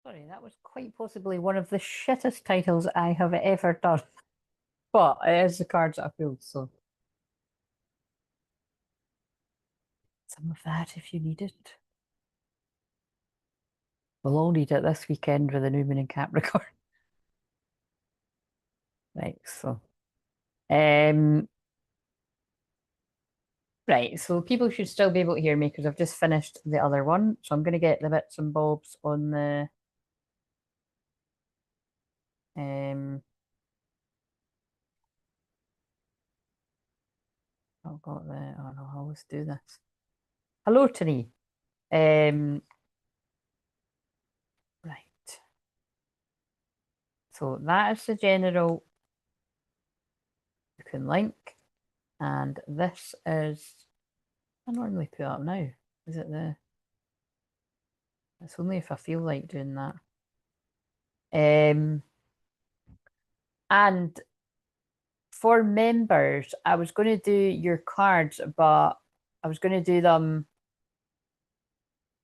Sorry, that was quite possibly one of the shittest titles I have ever done. But it is the cards that I pulled, so some of that if you need it. We'll all need it this weekend with the new moon in Capricorn. Right, so um right, so people should still be able to hear me because I've just finished the other one. So I'm gonna get the bits and bobs on the I've got the oh no, I always do this. Hello Tony. Right. So that is the general you can link. And this is I normally put up now. Is it the it's only if I feel like doing that. And for members, I was going to do your cards, but I was going to do them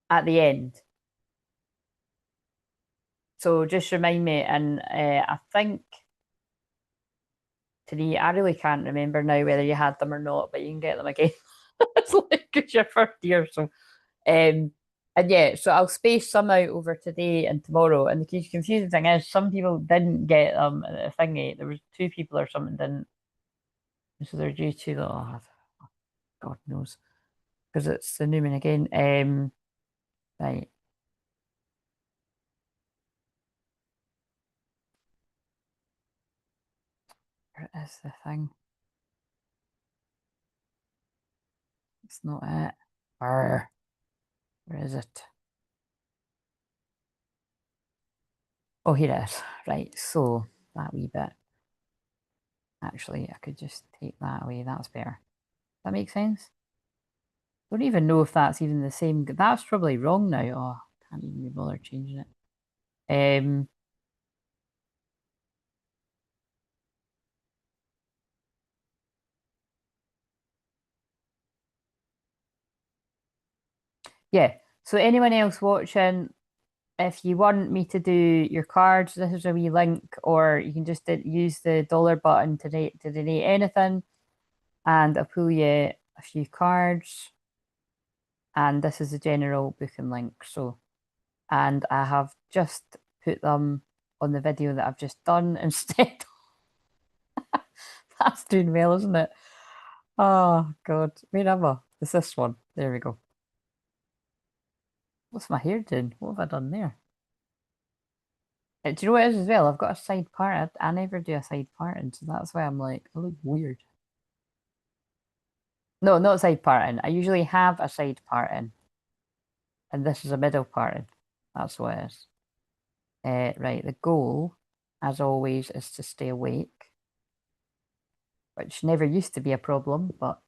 at the end. So just remind me, and I think today I really can't remember now whether you had them or not, but you can get them again. It's like it's your first year, so and yeah, so I'll space some out over today and tomorrow. And the confusing thing is, some people didn't get them at the thingy. There was two people or something didn't, so they're due to the oh, God knows because it's the new moon again. Right. Where is the thing? It's not it. Where is it? Oh, here it is. Right, so that wee bit. Actually, I could just take that away. That's better. That makes sense? Don't even know if that's even the same. That's probably wrong now. Oh, can't even be bothered changing it. Yeah. So anyone else watching, if you want me to do your cards, this is a wee link, or you can just use the dollar button to donate anything, and I'll pull you a few cards. And this is the general booking link. So, and I have just put them on the video that I've just done instead. That's doing well, isn't it? Oh God, where am I? It's this one. There we go. What's my hair doing? What have I done there? Do you know what it is as well? I've got a side part. I never do a side parting, so that's why I'm like, I look weird. No, not side parting. I usually have a side parting, and this is a middle parting. That's what it is. Right, the goal, as always, is to stay awake, which never used to be a problem, but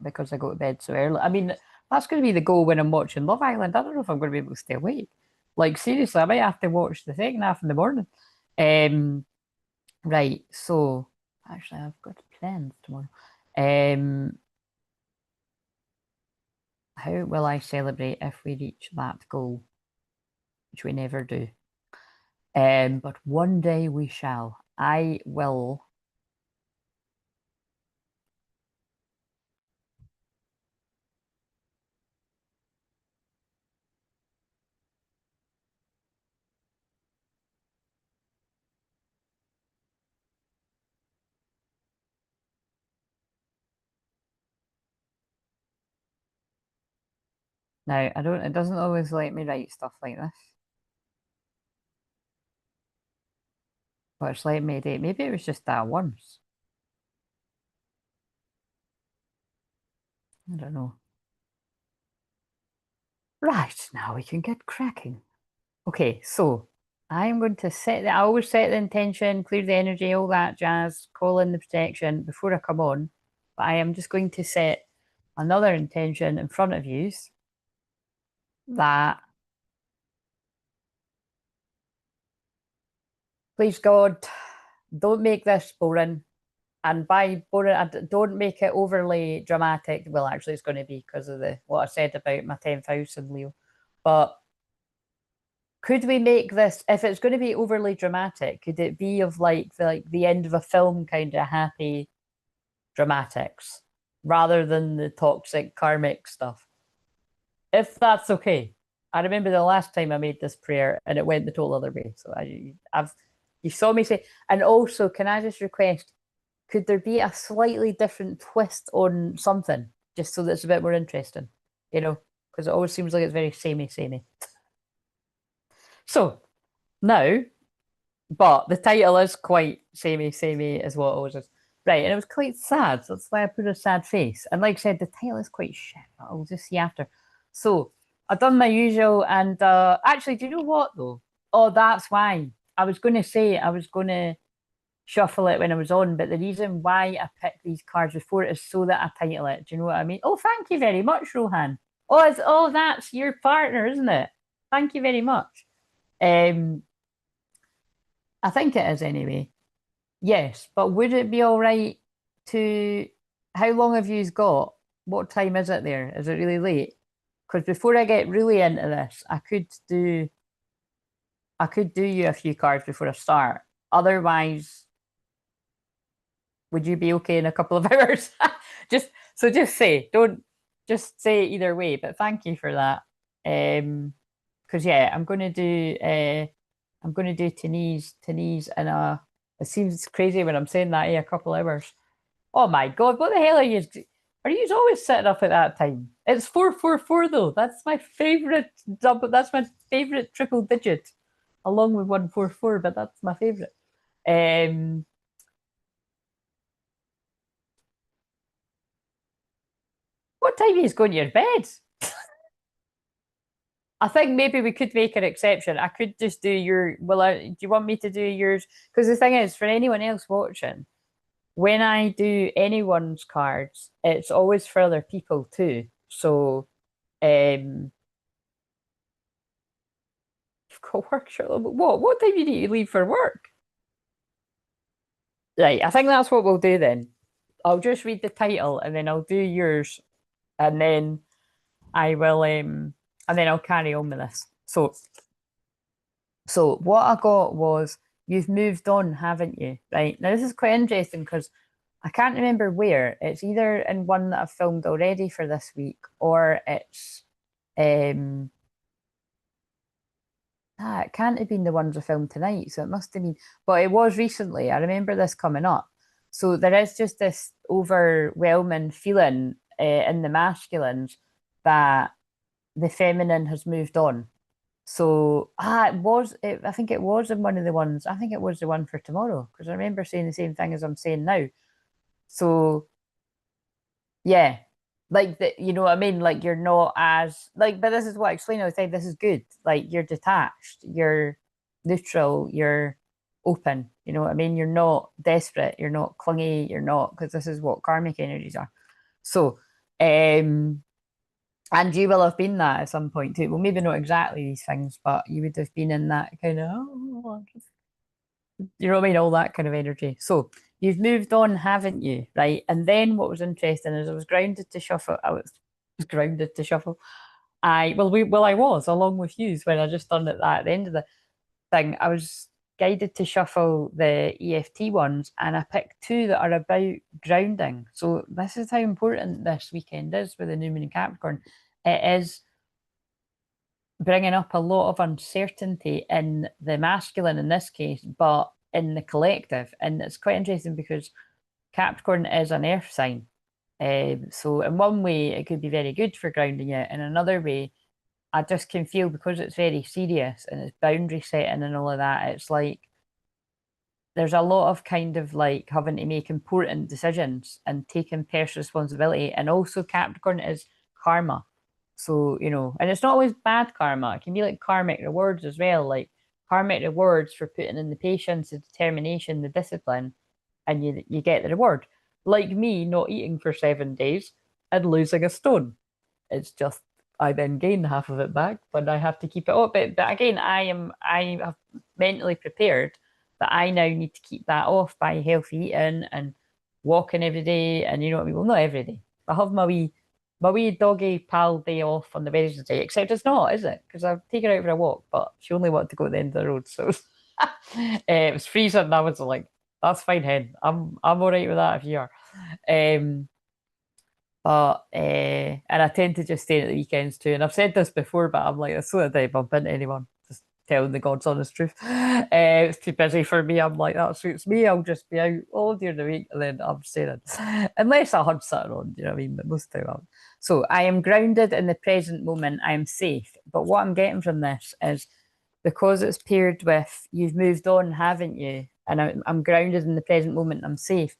because I go to bed so early, I mean, that's going to be the goal when I'm watching Love Island. I don't know if I'm going to be able to stay awake. Like, seriously, I might have to watch the second half in the morning. Um, right, so actually, I've got plans tomorrow. How will I celebrate if we reach that goal, which we never do? But one day we shall. I will. Now, I don't, it doesn't always let me write stuff like this. But it's let me do it. Maybe it was just that once. I don't know. Right, now we can get cracking. Okay, so I'm going to I always set the intention, clear the energy, all that jazz, call in the protection before I come on. But I am just going to set another intention in front of you that, please God, don't make this boring. And by boring, don't make it overly dramatic. Well, actually, it's going to be because of the what I said about my 10th house in Leo. But could we make this, if it's going to be overly dramatic, could it be of like the end of a film kind of happy dramatics rather than the toxic karmic stuff? If that's okay. I remember the last time I made this prayer and it went the total other way. So you saw me say, and also, can I just request, could there be a slightly different twist on something just so that it's a bit more interesting? You know, because it always seems like it's very samey. So now, but the title is quite samey as what it always is. Right, and it was quite sad. So that's why I put a sad face. And like I said, the title is quite shit, but I'll just see after. So I've done my usual, and actually, do you know what though? Oh, that's why. I was going to say I was going to shuffle it when I was on, but the reason why I picked these cards before it is so that I title it. Do you know what I mean? Oh, thank you very much, Rohan. Oh, that's your partner, isn't it? Thank you very much. I think it is anyway. Yes, but would it be all right to? How long have you got? What time is it there? Is it really late? Because before I get really into this, I could do you a few cards before I start. Otherwise, would you be okay in a couple of hours? Just say, don't just say either way. But thank you for that. Because yeah, I'm gonna do Tenise in a. It seems crazy when I'm saying that, a couple hours. Oh my God, what the hell are you? Are you always sitting up at that time? It's 444 though. That's my favorite double. That's my favorite triple digit, along with 144. But that's my favorite. Um, what time is going to your bed? I think maybe we could make an exception. I could just do your. Do you want me to do yours? Because the thing is, for anyone else watching, when I do anyone's cards, it's always for other people too. So, you've got work, Charlotte. But what time do you need to leave for work? Right, I think that's what we'll do then. I'll just read the title and then I'll do yours, and then I will and then I'll carry on with this. So what I got was you've moved on, haven't you? Right. Now this is quite interesting because I can't remember where. It's either in one that I've filmed already for this week or it's it can't have been the ones I filmed tonight, so it must have been, but it was recently. I remember this coming up. So there is just this overwhelming feeling in the masculines that the feminine has moved on. So I think it was in one of the ones. I think it was the one for tomorrow because I remember saying the same thing as I'm saying now. So yeah, like you know what I mean? Like you're not as like, but this is what I explained. I was saying this is good. Like you're detached, you're neutral, you're open. You know what I mean? You're not desperate, you're not clingy, you're not because this is what karmic energies are. So, and you will have been that at some point too. Well, maybe not exactly these things, but you would have been in that kind of, oh, you know what I mean? All that kind of energy. So you've moved on, haven't you? Right. And then what was interesting is I was grounded to shuffle. I was grounded to shuffle. I was along with you when I just done it that at the end of the thing. I was guided to shuffle the EFT ones and I picked two that are about grounding. So this is how important this weekend is with the new moon in Capricorn. It is bringing up a lot of uncertainty in the masculine in this case, but in the collective. And it's quite interesting because Capricorn is an earth sign. So in one way, it could be very good for grounding it. In another way, I just can feel because it's very serious and it's boundary setting and all of that, it's like there's a lot of kind of like having to make important decisions and taking personal responsibility. And also Capricorn is karma. So, you know, and it's not always bad karma. It can be like karmic rewards as well, like karmic rewards for putting in the patience, the determination, the discipline, and you get the reward. Like me not eating for 7 days and losing a stone. It's just I then gain half of it back, but I have to keep it up. But again, I have mentally prepared that I now need to keep that off by healthy eating and walking every day. And you know what I mean? Well, not every day. I have my wee my wee doggy pal day off on the Wednesday, except it's not, is it? Because I've taken her out for a walk, but she only wanted to go at the end of the road, so it was freezing. And I was like, "That's fine, hen. I'm all right with that if you are." But and I tend to just stay at the weekends too. And I've said this before, but I'm like, I sort of don't bump into anyone. Just telling the God's honest truth. It's too busy for me. I'm like, that suits me. I'll just be out all during the week and then I'm staying in. Unless I hunt something on, you know what I mean? But most of the time I'm. So I am grounded in the present moment. I am safe. But what I'm getting from this is because it's paired with you've moved on, haven't you? And I'm grounded in the present moment. I'm safe.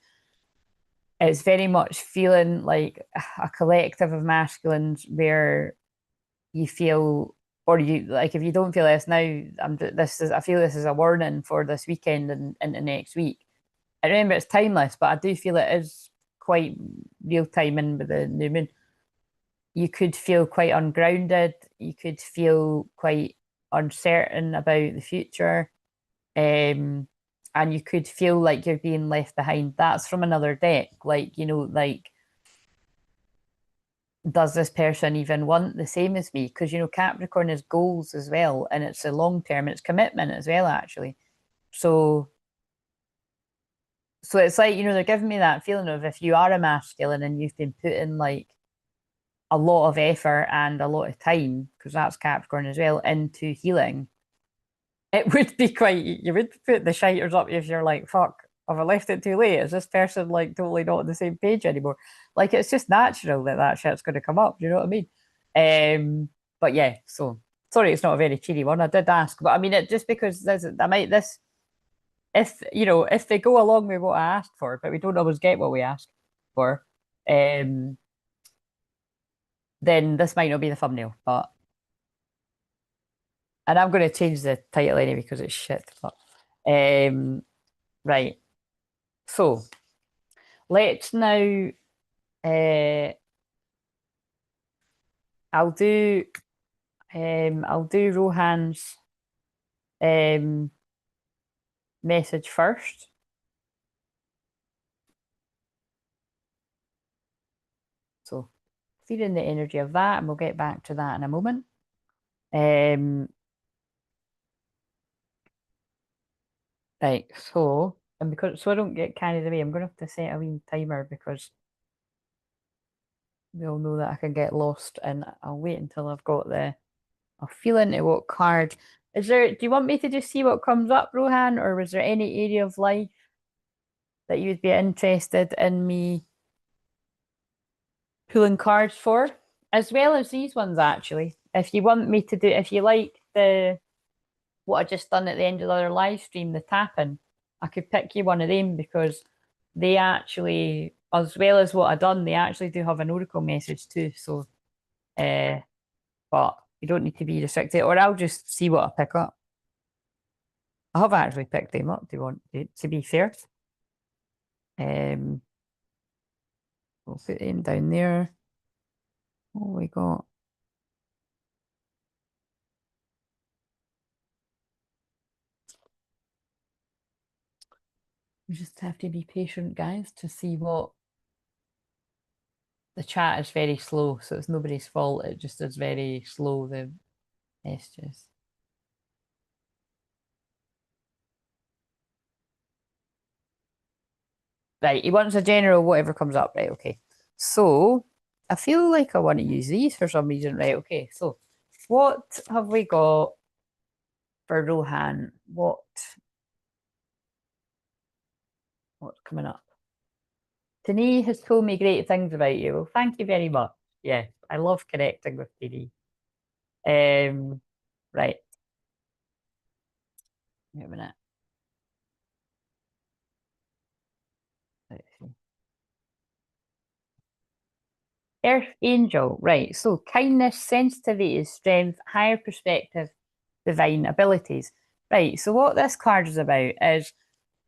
It's very much feeling like a collective of masculines where you feel, or you like, if you don't feel this now, I feel this is a warning for this weekend and into next week. I remember it's timeless, but I do feel it is quite real time in with the new moon. You could feel quite ungrounded. You could feel quite uncertain about the future. Um, and you could feel like you're being left behind. That's from another deck. Like, you know, like, does this person even want the same as me? Because, you know, Capricorn is goals as well, and it's a long term, it's commitment as well, actually. So, so it's like, you know, they're giving me that feeling of if you are a masculine and you've been putting like a lot of effort and a lot of time, because that's Capricorn as well, into healing, it would be quite, you would put the shiters up if you're like, fuck, have I left it too late? Is this person like totally not on the same page anymore? Like, it's just natural that that shit's going to come up. Do you know what I mean? But yeah, so sorry, it's not a very cheery one. I did ask, but I mean, it just because this, if you know, if they go along with what I asked for, but we don't always get what we ask for, um, then this might not be the thumbnail. But and I'm going to change the title anyway because it's shit. But right. So let's now. Uh, I'll do. I'll do Rohan's um message first. So feeling the energy of that, and we'll get back to that in a moment. Right. So and because so I don't get carried away, I'm going to have to set a wee timer because we all know that I can get lost, and I'll wait until I've got the. I'll feel into what card. Is there, do you want me to just see what comes up, Rohan, or was there any area of life that you'd be interested in me pulling cards for? As well as these ones, actually. If you want me to do, if you like what I just done at the end of the other live stream, the tapping, I could pick you one of them because they actually, as well as what I done, they actually do have an oracle message too. So, but you don't need to be restricted, or I'll just see what I pick up. I have actually picked them up. Do you want to be fair? We'll put them down there. What we got? We just have to be patient, guys, to see what the chat is very slow, so it's nobody's fault. It just is very slow, the messages. Right, he wants a general whatever comes up. Right, okay. So I feel like I want to use these for some reason. Right, okay. So what have we got for Rohan? What's coming up? Tini has told me great things about you. Well, thank you very much. Yeah, I love connecting with Tini. Right. Wait a minute. Let's see. Earth Angel. Right. So kindness, sensitivity, strength, higher perspective, divine abilities. Right. So what this card is about is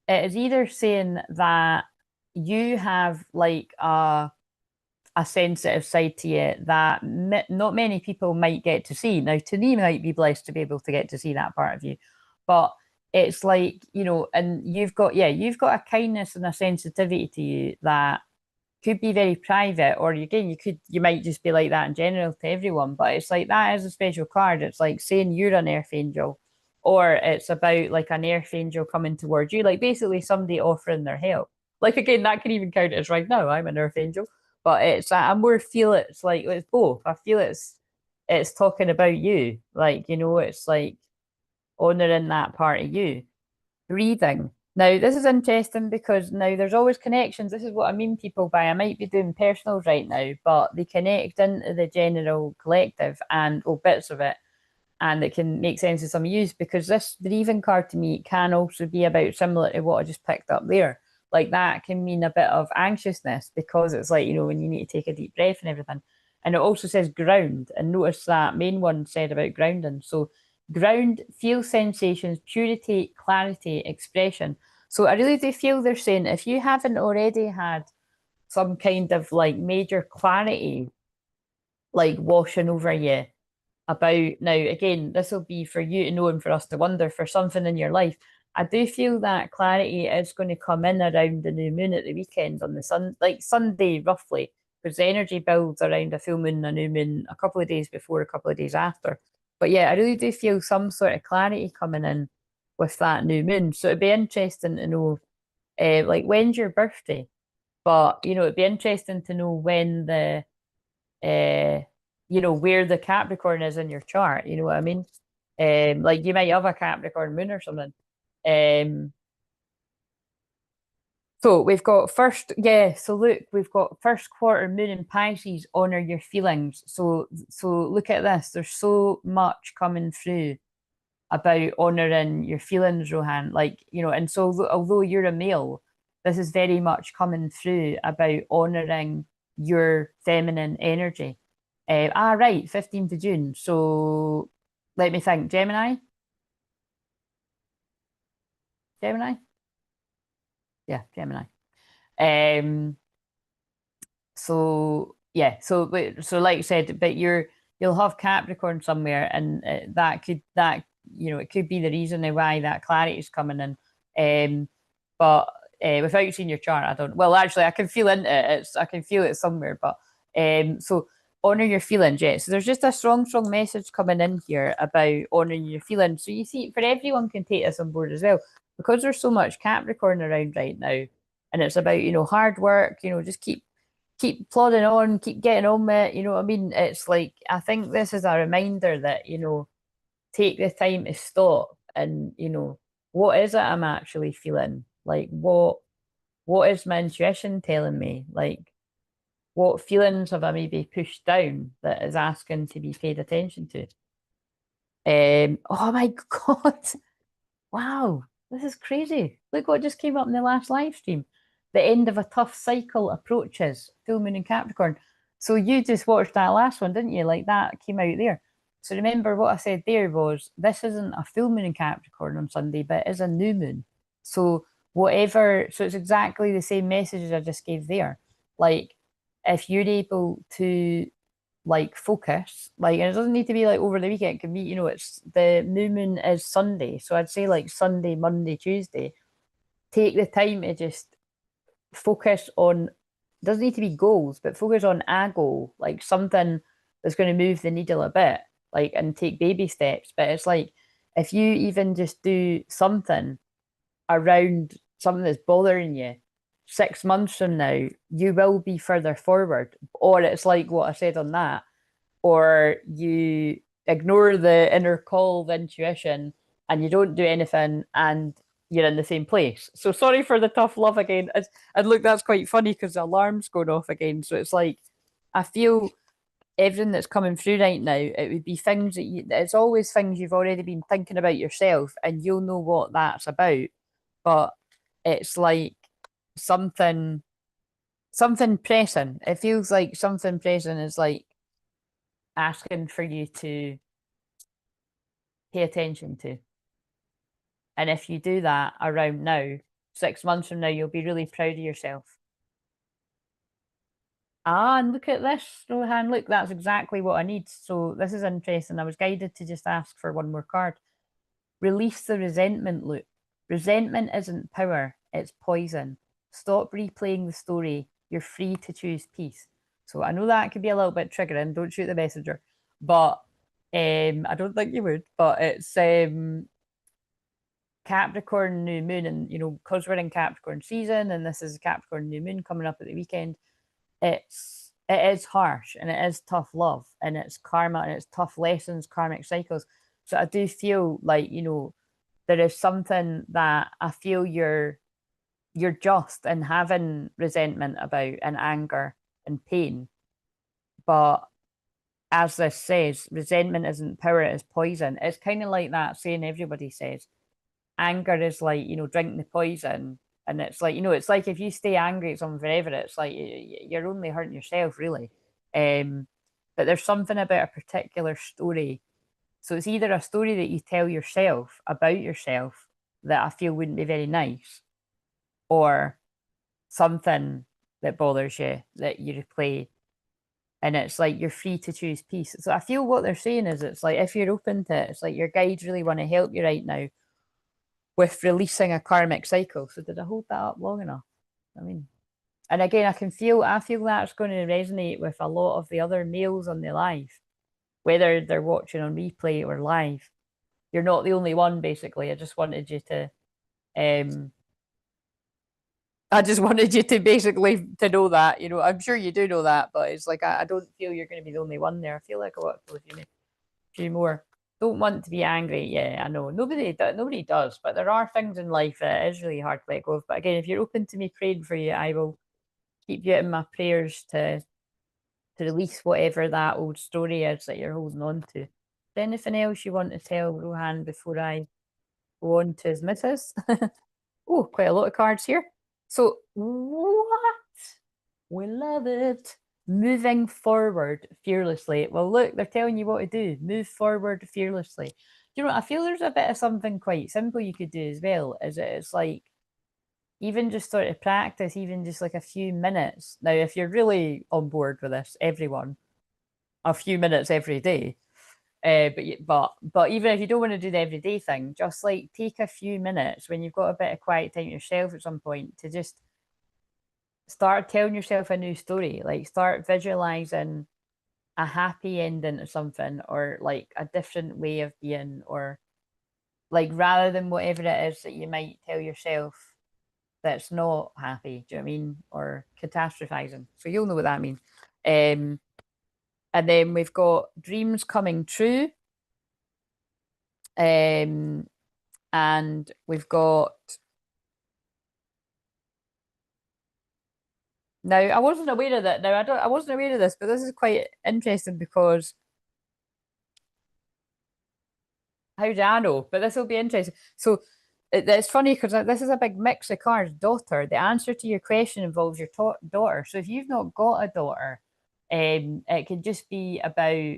it is either saying that you have like a sensitive side to you that not many people might get to see. Now, Tani might be blessed to be able to get to see that part of you, but it's like, you know, and you've got a kindness and a sensitivity to you that could be very private, or again, you might just be like that in general to everyone, but it's like that is a special card. It's like saying you're an earth angel, or it's about like an earth angel coming towards you, like basically somebody offering their help. Like again, that can even count as right now, I'm an earth angel, but it's I more feel it's like it's both. I feel it's talking about you, like it's like honoring that part of you. Breathing. Now, this is interesting because now there's always connections. This is what I mean, people, by I might be doing personals right now, but they connect into the general collective and bits of it, and it can make sense to some use because this breathing card to me can also be about similar to what I just picked up there. Like that can mean a bit of anxiousness because it's like, when you need to take a deep breath and everything. And it also says ground. And notice that main one said about grounding. So ground, feel sensations, purity, clarity, expression. So I really do feel they're saying if you haven't already had some kind of like major clarity like washing over you about now again, this will be for you to know and for us to wonder for something in your life. I do feel that clarity is going to come in around the new moon at the weekend on the sun, like Sunday roughly, because the energy builds around a full moon and a new moon a couple of days before, a couple of days after. But yeah, I really do feel some sort of clarity coming in with that new moon. So it'd be interesting to know, like when's your birthday? But it'd be interesting to know when the uh, where the Capricorn is in your chart. You know what I mean? Like you might have a Capricorn moon or something. Um, so we've got first, yeah. So look, we've got first quarter moon in Pisces. Honor your feelings. So look at this. There's so much coming through about honoring your feelings, Rohan. Like, and so although you're a male, this is very much coming through about honoring your feminine energy. Right, 15th of June. So let me think. Gemini? Gemini? Yeah, Gemini. Um, so yeah, so like I said, but you'll have Capricorn somewhere, and it could be the reason why that clarity is coming in. But without seeing your chart, I don't. Well, actually, I can feel into it. I can feel it somewhere. But so honor your feelings. Yeah. So there's just a strong message coming in here about honoring your feelings. So you see, for everyone can take this on board as well because there's so much Capricorn around right now, and it's about hard work. Just keep plodding on, keep getting on with it. You know what I mean? It's like I think this is a reminder that take the time to stop and what is it I'm actually feeling? Like what is my intuition telling me? Like what feelings have I maybe pushed down that is asking to be paid attention to? Oh my God. Wow, this is crazy. Look what just came up in the last live stream. The end of a tough cycle approaches, full moon in Capricorn. So you just watched that last one, didn't you? Like that came out there. So remember what I said there was this isn't a full moon in Capricorn on Sunday, but it is a new moon. So so it's exactly the same messages I just gave there. Like if you're able to like focus, like, and it doesn't need to be like over the weekend. It can be, it's the new moon is Sunday. So I'd say like Sunday, Monday, Tuesday, take the time to just focus on, doesn't need to be goals, but focus on a goal, like something that's going to move the needle a bit, like, and take baby steps. But it's like, if you even just do something around something that's bothering you, 6 months from now, you will be further forward. Or it's like what I said on that, or you ignore the inner call of intuition and you don't do anything and you're in the same place. So sorry for the tough love again. And look, that's quite funny because the alarm's going off again. So it's like, I feel everything that's coming through right now, it would be things it's always things you've already been thinking about yourself and you'll know what that's about. But it's like something something pressing. It feels like something pressing is like asking for you to pay attention to. And if you do that around now, 6 months from now, you'll be really proud of yourself. Ah, and look at this, Rohan. Look, that's exactly what I need. So this is interesting. I was guided to just ask for one more card. Release the resentment loop. Resentment isn't power, it's poison. Stop replaying the story. you're free to choose peace. So I know that could be a little bit triggering. Don't shoot the messenger, but I don't think you would. But it's Capricorn new moon, and because we're in Capricorn season, and this is a Capricorn new moon coming up at the weekend. It is harsh, and it is tough love, and it's karma, and it's tough lessons, karmic cycles. So I do feel like there is something that I feel you're just in having resentment about, and anger and pain. But as this says, resentment isn't power, it is poison. It's kind of like that saying everybody says. Anger is like, drinking the poison. And it's like, it's like if you stay angry at someone forever, it's like you're only hurting yourself, really. But there's something about a particular story. So it's either a story that you tell yourself about yourself that I feel wouldn't be very nice, or something that bothers you that you replay. And it's like you're free to choose peace. So I feel what they're saying is, it's like if you're open to it, it's like your guides really want to help you right now with releasing a karmic cycle. So did I hold that up long enough? I mean, and again, I feel that's going to resonate with a lot of the other males on the live, whether they're watching on replay or live. You're not the only one, basically. I just wanted you to basically to know that, I'm sure you do know that, but it's like I don't feel you're going to be the only one there. I feel like I want to give you a few more. Don't want to be angry. Yeah, I know. Nobody does, but there are things in life that is really hard to let go of. But again, if you're open to me praying for you, I will keep you in my prayers to release whatever that old story is that you're holding on to. Is there anything else you want to tell Rohan before I go on to his missus? Oh, quite a lot of cards here. So what? We love it. Moving forward fearlessly. Well, look, they're telling you what to do. Move forward fearlessly. I feel there's a bit of something quite simple you could do as well. It's like even just sort of practice, even just like a few minutes. Now, if you're really on board with this, everyone, a few minutes every day. But even if you don't want to do the everyday thing, just like take a few minutes when you've got a bit of quiet time yourself at some point to just start telling yourself a new story. Like start visualizing a happy ending to something, or like a different way of being, or like rather than whatever it is that you might tell yourself that's not happy. Do you know what I mean? Or catastrophizing. So you'll know what that means. And then we've got dreams coming true. And we've got, now I wasn't aware of that. Now I wasn't aware of this, but this is quite interesting because how do I know? But this will be interesting. So it's funny because this is a big mix of cards. Daughter. The answer to your question involves your daughter. So if you've not got a daughter, it could just be about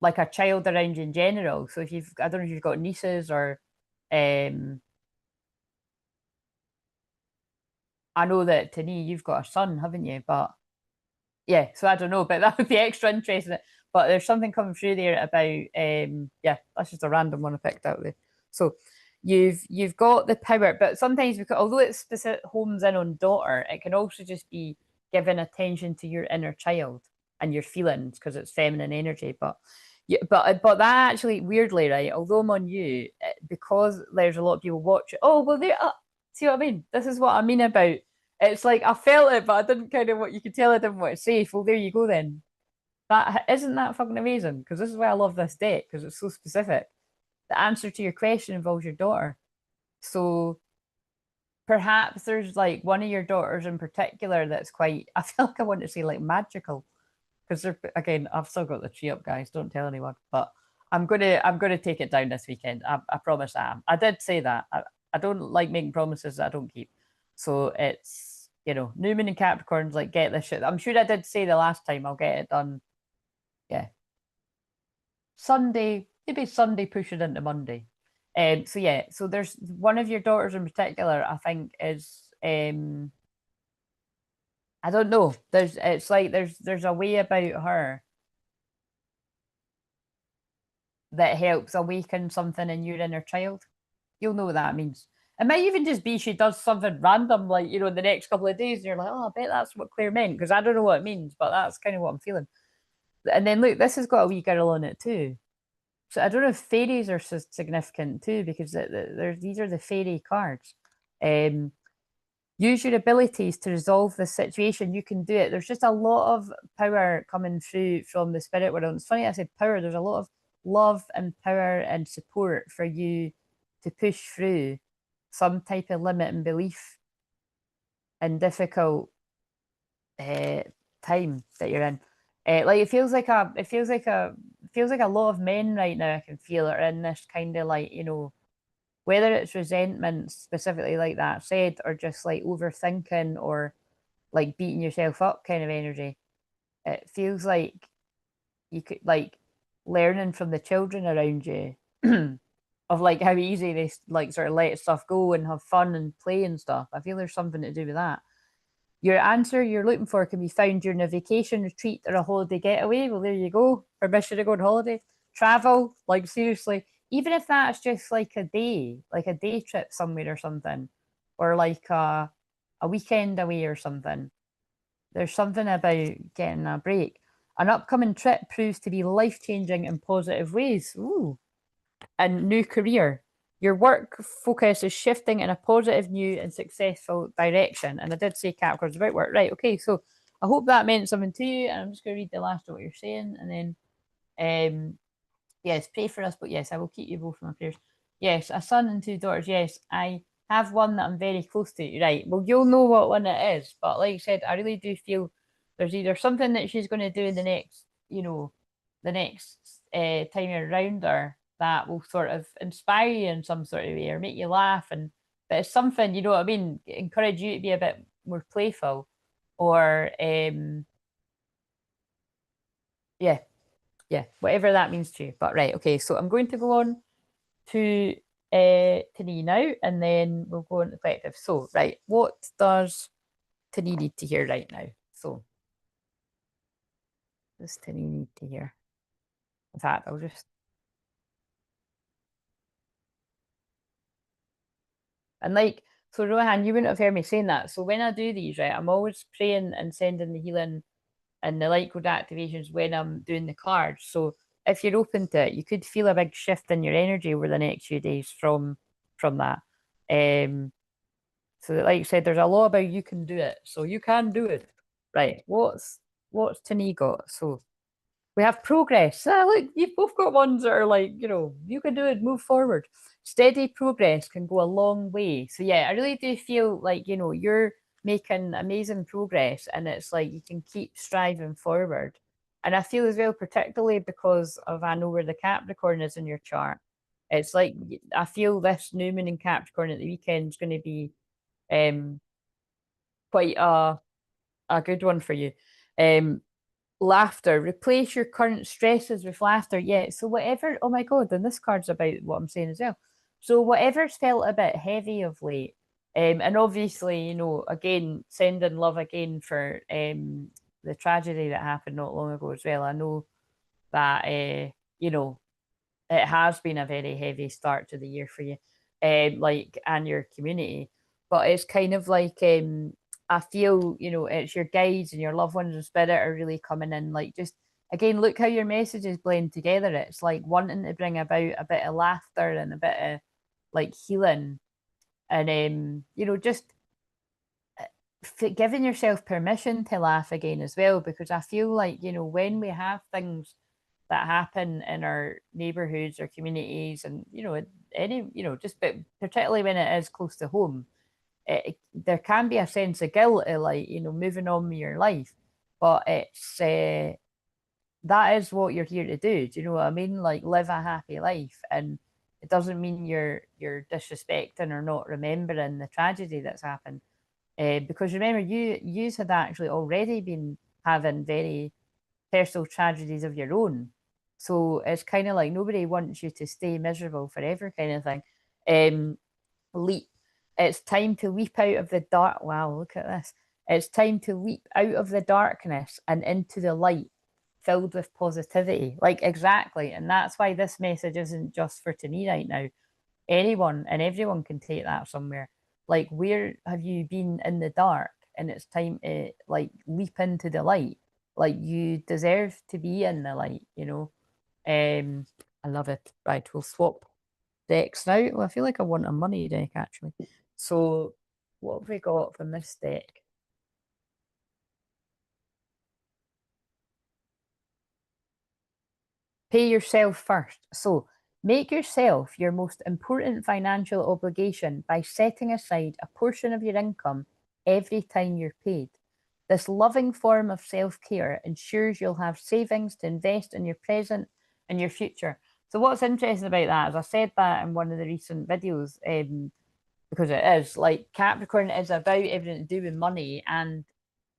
like a child around you in general. So if I don't know if you've got nieces or, I know that Tani, you've got a son, haven't you? But yeah, so I don't know, but that would be extra interesting. But there's something coming through there about yeah, that's just a random one I picked out there. So you've got the power, but sometimes because although it specific homes in on daughter, it can also just be giving attention to your inner child and your feelings because it's feminine energy. But yeah, but that actually weirdly, right? Although I'm on you, because there's a lot of people watching. Oh well, they see what I mean. This is what I mean about. It's like I felt it, but I didn't kind of what you could tell I didn't want to say. Well, there you go then. That isn't that fucking amazing? Because this is why I love this deck because it's so specific. The answer to your question involves your daughter. So perhaps there's like one of your daughters in particular that's quite. I feel like I want to say like magical because they're again. I've still got the tree up, guys. Don't tell anyone. But I'm gonna take it down this weekend. I promise I am. I did say that. I don't like making promises that I don't keep. So it's, new moon and Capricorns, like, get this shit. I'm sure I did say the last time I'll get it done. Yeah. Sunday, maybe Sunday, push it into Monday. So yeah, so there's one of your daughters in particular, I think is, I don't know. It's like there's a way about her that helps awaken something in your inner child. You'll know what that means. It might even just be she does something random, like, you know, the next couple of days, and you're like, oh, I bet that's what Claire meant, because I don't know what it means, but that's kind of what I'm feeling. And then look, this has got a wee girl on it too. So I don't know if fairies are significant too, because these are the fairy cards. Use your abilities to resolve this situation. You can do it. There's just a lot of power coming through from the spirit world. It's funny I said power. There's a lot of love and power and support for you to push through some type of limit and belief and difficult time that you're in. Like it feels like a lot of men right now. I can feel are in this kind of like, you know, whether it's resentment specifically like that said, or just like overthinking or like beating yourself up kind of energy. It feels like you could like learning from the children around you of like how easy they like sort of let stuff go and have fun and play and stuff. I feel there's something to do with that. Your answer you're looking for can be found during a vacation, retreat, or a holiday getaway. Well, there you go. Permission to go on holiday. Travel, like seriously, even if that's just like a day trip somewhere or something, or like a weekend away or something. There's something about getting a break. An upcoming trip proves to be life changing in positive ways. Ooh. And new career. Your work focus is shifting in a positive, new, and successful direction. And I did say Capricorn's about work. Right. Okay. So I hope that meant something to you. And I'm just going to read the last of what you're saying. And then, yes, pray for us. But yes, I will keep you both in my prayers. Yes, a son and two daughters. Yes, I have one that I'm very close to. Right. Well, you'll know what one it is. But like I said, I really do feel there's either something that she's going to do in the next, you know, the next time you're around her that will sort of inspire you in some sort of way or make you laugh. And but it's something, you know what I mean, encourage you to be a bit more playful or yeah, yeah, whatever that means to you. But right, okay, so I'm going to go on to Tani now, and then we'll go on to the collective. So, right, what does Tani need to hear right now? So, what does Tani need to hear? In fact, I'll just and like so, Rohan, you wouldn't have heard me saying that. So when I do these, right, I'm always praying and sending the healing and the light code activations when I'm doing the cards. So if you're open to it, you could feel a big shift in your energy over the next few days from that. So that, like I said, there's a lot about you can do it. So you can do it. Right. What's Tani got? So we have progress. Ah, look, you've both got ones that are like, you know, you can do it, move forward. Steady progress can go a long way. So yeah, I really do feel like, you know, you're making amazing progress and it's like you can keep striving forward. And I feel as well, particularly because of I know where the Capricorn is in your chart. It's like I feel this new moon in Capricorn at the weekend is going to be um quite a good one for you. Um Laughter. Replace your current stresses with laughter. Yeah. So whatever. Oh my god. And this card's about what I'm saying as well. So whatever's felt a bit heavy of late, and obviously, you know, again, sending love again for the tragedy that happened not long ago as well. I know that you know it has been a very heavy start to the year for you, like and your community. But it's kind of like I feel you know it's your guides and your loved ones and spirit are really coming in. Like just again, look how your messages blend together. It's like wanting to bring about a bit of laughter and a bit of like healing, and you know just giving yourself permission to laugh again as well. Because I feel like you know when we have things that happen in our neighborhoods or communities and you know any you know just but particularly when it is close to home there can be a sense of guilt of like you know moving on with your life but it's that is what you're here to do you know what I mean like live a happy life and it doesn't mean you're disrespecting or not remembering the tragedy that's happened because remember you had actually already been having very personal tragedies of your own. So it's kind of like nobody wants you to stay miserable forever, kind of thing. Leap. It's time to leap out of the dark. Wow, look at this. It's time to leap out of the darkness and into the light filled with positivity. Like, exactly. And that's why this message isn't just for to me right now. anyone and everyone can take that somewhere. Like, where have you been in the dark and it's time to like leap into the light? Like, you deserve to be in the light, you know. I love it. Right, we'll swap decks now. Well, I feel like I want a money deck actually. So what have we got from this deck? Pay yourself first. So make yourself your most important financial obligation by setting aside a portion of your income every time you're paid. This loving form of self care ensures you'll have savings to invest in your present and your future. So, what's interesting about that is I said that in one of the recent videos, because it is like Capricorn is about everything to do with money and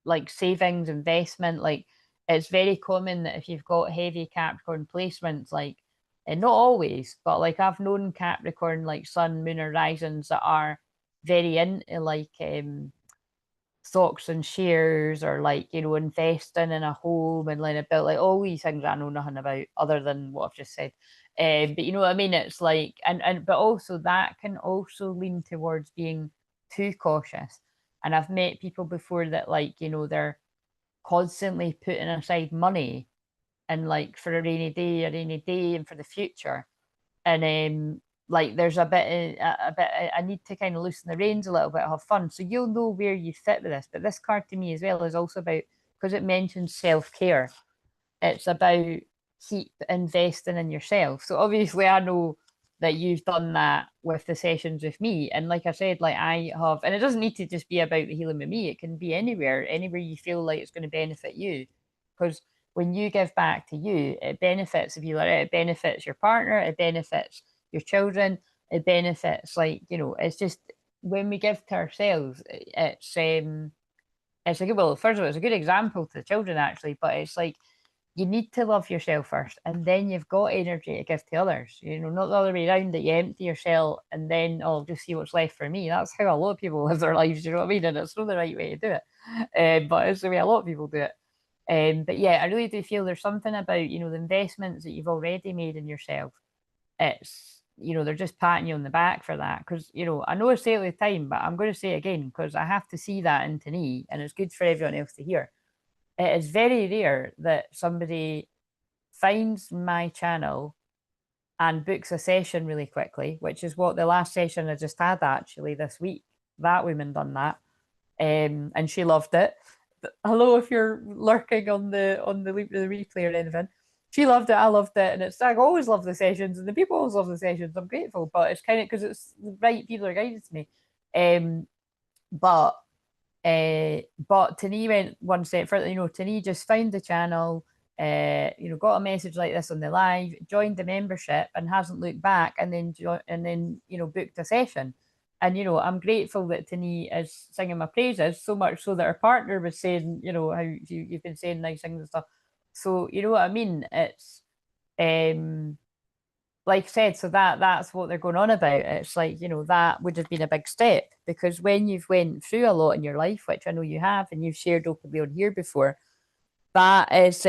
like savings, investment. Like, it's very common that if you've got heavy Capricorn placements, like, and not always, but like I've known Capricorn like Sun, Moon, or Risings that are very into like stocks and shares, or like, you know, investing in a home and like a bit like all these things I know nothing about other than what I've just said. But you know what I mean? It's like, and but also that can also lean towards being too cautious. And I've met people before that, like, you know, they're constantly putting aside money and like for a rainy day and for the future. And like there's I need to kind of loosen the reins a little bit, have fun. So you'll know where you fit with this. But this card to me as well is also about, because it mentions self-care, it's about keep investing in yourself. So obviously I know that you've done that with the sessions with me. And like I said, like I have, and it doesn't need to just be about the healing with me. It can be anywhere you feel like it's going to benefit you. Because when you give back to you, it benefits if you let it, it benefits your partner, it benefits your children, it benefits, like, you know, it's just when we give to ourselves, it's a good, well, first of all, it's a good example to the children actually, but it's like you need to love yourself first, and then you've got energy to give to others. You know, not the other way around, that you empty yourself and then, oh, I'll just see what's left for me. That's how a lot of people live their lives. You know what I mean? And it's not the right way to do it, but it's the way a lot of people do it. But yeah, I really do feel there's something about, you know, the investments that you've already made in yourself. It's, you know, they're just patting you on the back for that. Because, you know, I know I say it all the time, but I'm going to say it again because I have to see that in Tani, and it's good for everyone else to hear. It is very rare that somebody finds my channel and books a session really quickly, which is what the last session I just had actually this week. That woman done that, and she loved it. Hello, if you're lurking on the replay or anything, she loved it. I loved it, and it's, I always love the sessions, and the people always love the sessions. I'm grateful, but it's kind of because it's the right people are guided to me. But Tani went one step further. You know, Tani just found the channel, you know, got a message like this on the live, joined the membership, and hasn't looked back. And then you know, booked a session. And you know, I'm grateful that Tani is singing my praises, so much so that her partner was saying, you know, how you've been saying nice things and stuff. So you know what I mean? It's um like I said, so that's what they're going on about. It's like, you know, that would have been a big step, because when you've went through a lot in your life, which I know you have, and you've shared openly on here before, that is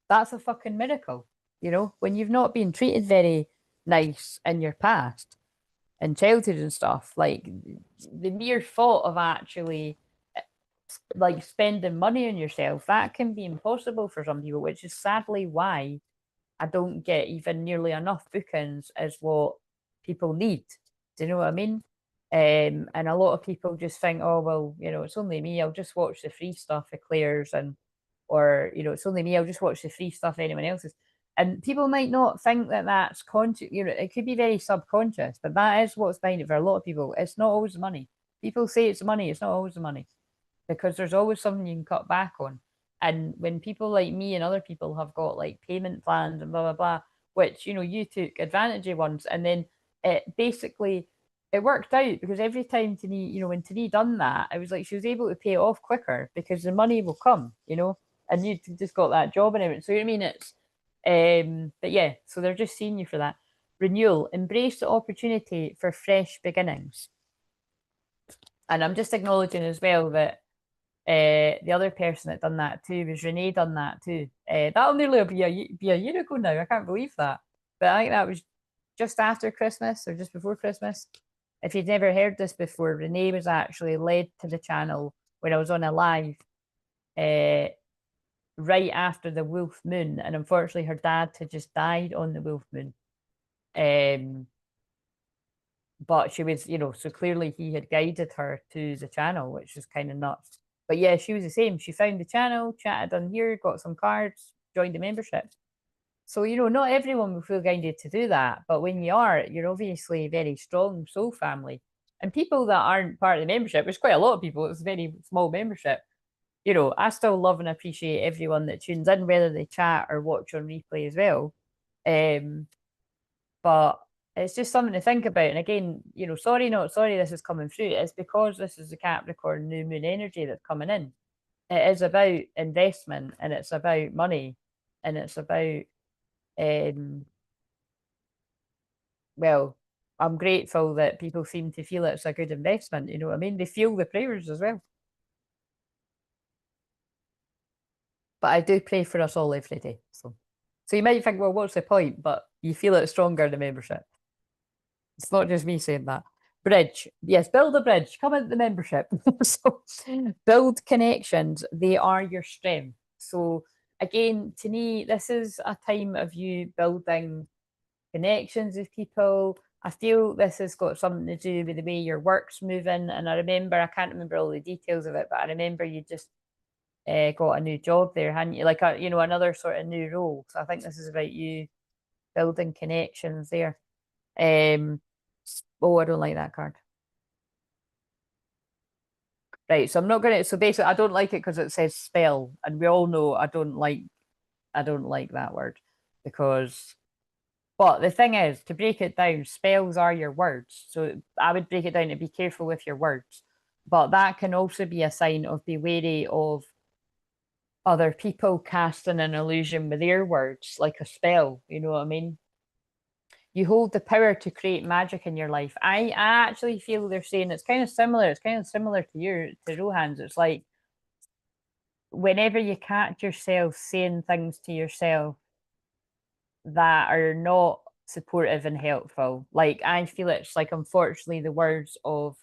that's a fucking miracle. You know, when you've not been treated very nice in your past and childhood and stuff, like the mere thought of actually like spending money on yourself, that can be impossible for some people, which is sadly why I don't get even nearly enough bookings as what people need. Do you know what I mean? And a lot of people just think, oh well, you know, it's only me. I'll just watch the free stuff of Claire's, and or you know, it's only me. I'll just watch the free stuff anyone else's. And people might not think that that's conscious. You know, it could be very subconscious, but that is what's behind it for a lot of people. It's not always the money. People say it's the money. It's not always the money, because there's always something you can cut back on. And when people like me and other people have got like payment plans and blah blah blah, which, you know, you took advantage of once, and then it basically it worked out, because every time Tani, you know, when Tani done that, I was like, she was able to pay it off quicker because the money will come, you know, and you just got that job and everything. So you know what I mean? It's but yeah, so they're just seeing you for that. Renewal, embrace the opportunity for fresh beginnings. And I'm just acknowledging as well that the other person that done that too was Renee, done that too. That'll nearly be a year ago now. I can't believe that. But I think that was just after Christmas or just before Christmas. If you'd never heard this before, Renee was actually led to the channel when I was on a live right after the wolf moon, and unfortunately her dad had just died on the wolf moon. But she was, so clearly he had guided her to the channel, which was kind of nuts. But yeah, she was the same. She found the channel, chatted on here, got some cards, joined the membership. So, not everyone will feel guided to do that. But when you are, you're obviously a very strong soul family. And people that aren't part of the membership, which is quite a lot of people, it's a very small membership. I still love and appreciate everyone that tunes in, whether they chat or watch on replay as well. But it's just something to think about. And again, sorry, not sorry, this is coming through. It's because this is the Capricorn new moon energy that's coming in. It is about investment, and it's about money, and it's about, well, I'm grateful that people seem to feel it's a good investment. You know what I mean? They feel the prayers as well. But I do pray for us all every day. So you might think, well, what's the point? But you feel it stronger in the membership. It's not just me saying that. Bridge. Yes, build a bridge. Come into the membership. So build connections. They are your strength. So again, to me, this is a time of you building connections with people. I feel this has got something to do with the way your work's moving. And I can't remember all the details of it, but I remember you just got a new job there, hadn't you? Like another sort of new role. So I think this is about you building connections there. Oh, I don't like that card. Right, so I'm not gonna. So basically, I don't like it because it says spell, and we all know I don't like that word because. But the thing is, to break it down, spells are your words. So I would break it down to be careful with your words. But that can also be a sign of be wary of other people casting an illusion with their words, like a spell. You know what I mean? You hold the power to create magic in your life. I actually feel they're saying it's kind of similar. It's kind of similar to Rohan's. It's like whenever you catch yourself saying things to yourself that are not supportive and helpful. Like I feel it's like unfortunately the words of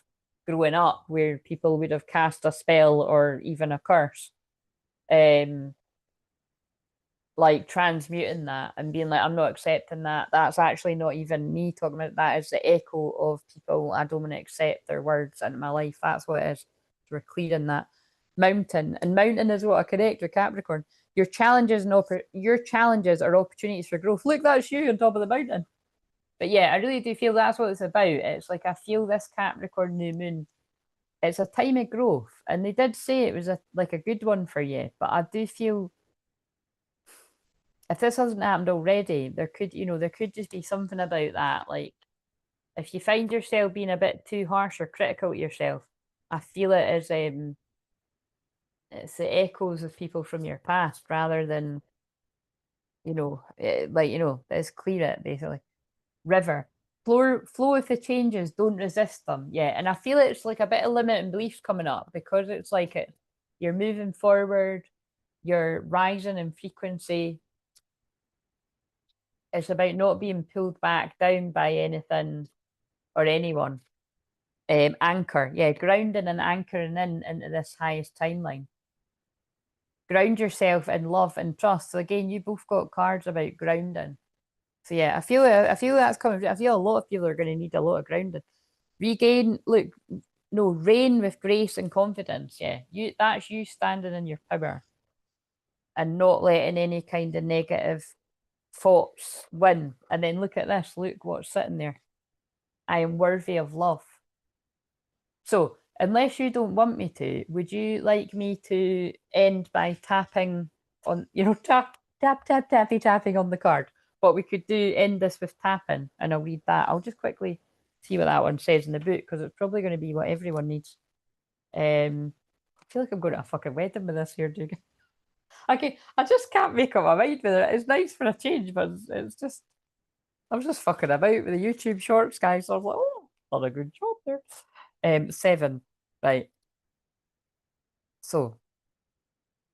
growing up where people would have cast a spell or even a curse. Like transmuting that and being like, I'm not accepting that. That's actually not even me talking about that. Is the echo of people. I don't want to accept their words into my life. That's what it is. We're clearing that. Mountain, and mountain is what I connect with Capricorn. Your challenges are opportunities for growth. Look, that's you on top of the mountain. But yeah, I really do feel that's what it's about. It's like I feel this Capricorn new moon. It's a time of growth, and they did say it was a good one for you. But I do feel if this hasn't happened already, there could just be something about that. Like if you find yourself being a bit too harsh or critical to yourself, I feel it as it's the echoes of people from your past rather than let's clear it basically. River. Flow with the changes, don't resist them. Yeah. And I feel it's like a bit of limiting beliefs coming up because it's like you're moving forward, you're rising in frequency. It's about not being pulled back down by anything or anyone. Anchor, yeah, grounding and anchoring into this highest timeline. Ground yourself in love and trust. So again, you both got cards about grounding. So yeah, I feel that's coming. I feel a lot of people are going to need a lot of grounding. Regain, look, no, reign with grace and confidence. Yeah, that's you standing in your power and not letting any kind of negative thoughts win. And then look at this. Look what's sitting there. I am worthy of love. So, unless you don't want me to, would you like me to end by tapping on, tapping on the card? But we could end this with tapping, and I'll read that. I'll just quickly see what that one says in the book because it's probably going to be what everyone needs. I feel like I'm going to a fucking wedding with this here, dude. Okay, I just can't make up my mind with it. It's nice for a change, but it's just I was just fucking about with the YouTube shorts, guys. So I was like, oh, done a good job there. 7, right. So,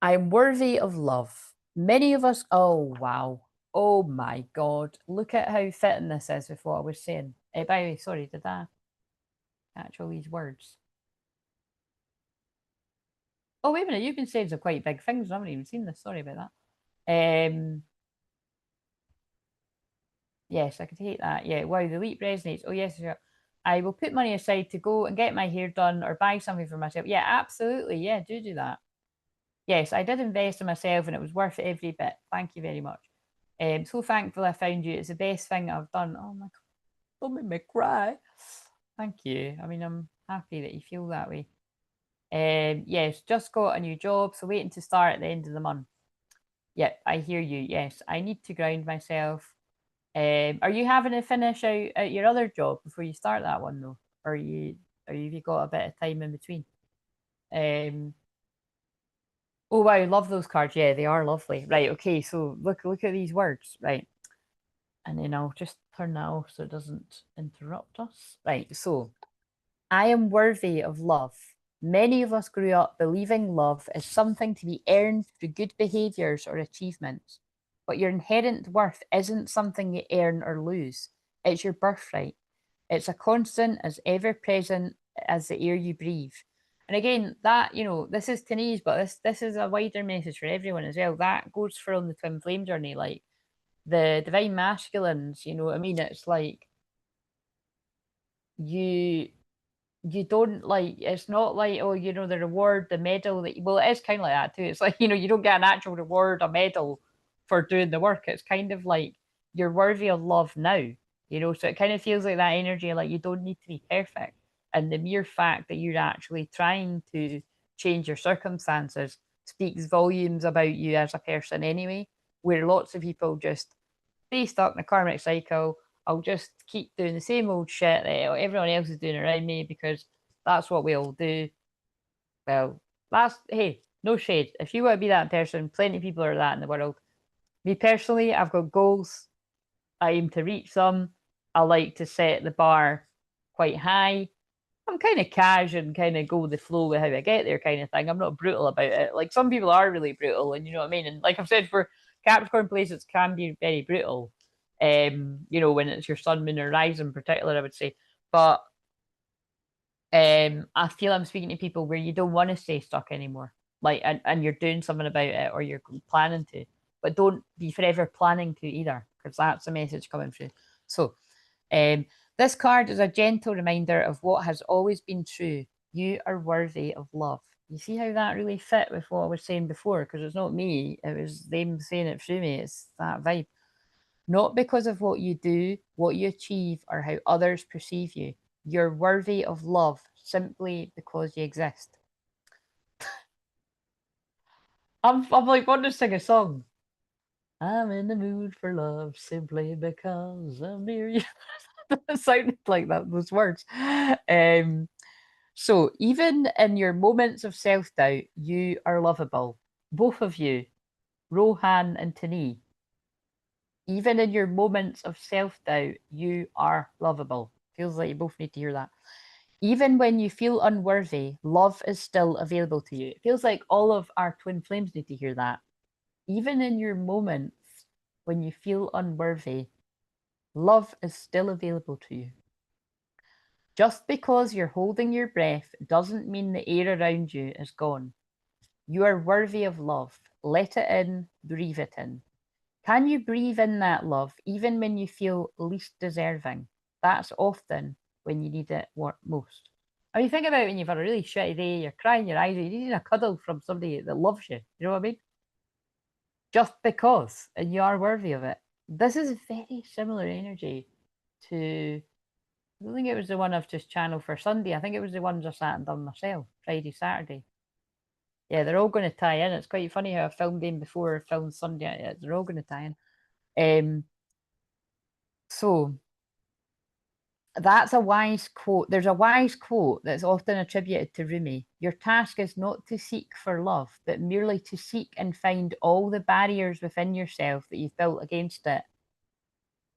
I'm worthy of love. Many of us, oh wow. Oh my God. Look at how fitting this is with what I was saying. By the way, sorry, did I catch all these words? Oh, wait a minute. You've been saying some quite big things. I haven't even seen this. Sorry about that. Yes, I can take that. Yeah. Wow, the leap resonates. Oh, yes. Sure. I will put money aside to go and get my hair done or buy something for myself. Yeah, absolutely. Yeah, do that. Yes, I did invest in myself and it was worth every bit. Thank you very much. So thankful I found you. It's the best thing I've done. Oh my God, don't make me cry. Thank you. I mean, I'm happy that you feel that way. Yes, just got a new job, so waiting to start at the end of the month. Yep, I hear you. Yes, I need to ground myself. Are you having to finish out at your other job before you start that one though? Or have you got a bit of time in between? Um, oh wow, love those cards. Yeah, they are lovely. Right, okay, so look at these words, right? And then I'll just turn that off so it doesn't interrupt us. Right, so I am worthy of love. Many of us grew up believing love is something to be earned through good behaviors or achievements. But your inherent worth isn't something you earn or lose, it's your birthright. It's a constant as ever present as the air you breathe. And again, that, this is Tanae's, but this is a wider message for everyone as well. That goes for on the twin flame journey, like the divine masculines, you know what I mean? It's like you you don't like it's not like, oh, the reward, the medal that well, it is kind of like that too. It's like, you don't get an actual reward, a medal for doing the work. It's kind of like you're worthy of love now, so it kind of feels like that energy, like you don't need to be perfect. And the mere fact that you're actually trying to change your circumstances speaks volumes about you as a person anyway, where lots of people just stay stuck in the karmic cycle. I'll just keep doing the same old shit that everyone else is doing around me because that's what we all do. Well, hey, no shade. If you want to be that person, plenty of people are that in the world. Me personally, I've got goals. I aim to reach them. I like to set the bar quite high. I'm kind of cash and kind of go with the flow with how I get there, kind of thing. I'm not brutal about it. Like some people are really brutal, and you know what I mean. And like I've said, for Capricorn placements can be very brutal. When it's your sun, moon, or rising in particular, I would say. But I feel I'm speaking to people where you don't want to stay stuck anymore. Like, and you're doing something about it, or you're planning to, but don't be forever planning to either, because that's the message coming through. So, um, this card is a gentle reminder of what has always been true. You are worthy of love. You see how that really fit with what I was saying before? Because it's not me, it was them saying it through me. It's that vibe. Not because of what you do, what you achieve, or how others perceive you. You're worthy of love simply because you exist. I'm like wanting to sing a song. I'm in the mood for love simply because I'm near you. It sounded like that, those words. So even in your moments of self-doubt, you are lovable. Both of you, Rohan and Tani. Even in your moments of self-doubt, you are lovable. Feels like you both need to hear that. Even when you feel unworthy, love is still available to you. It feels like all of our twin flames need to hear that. Even in your moments when you feel unworthy, love is still available to you. Just because you're holding your breath doesn't mean the air around you is gone. You are worthy of love. Let it in, breathe it in. Can you breathe in that love even when you feel least deserving? That's often when you need it most. I mean, think about when you've had a really shitty day, you're crying your eyes out, you need a cuddle from somebody that loves you. You know what I mean? Just because, and you are worthy of it. This is very similar energy to, I don't think it was the one I've just channeled for Sunday. I think it was the ones I sat and done myself, Friday, Saturday. Yeah, they're all going to tie in. It's quite funny how I filmed them before I filmed Sunday. Yeah, they're all going to tie in. So that's a wise quote. There's a wise quote that's often attributed to Rumi. Your task is not to seek for love, but merely to seek and find all the barriers within yourself that you've built against it.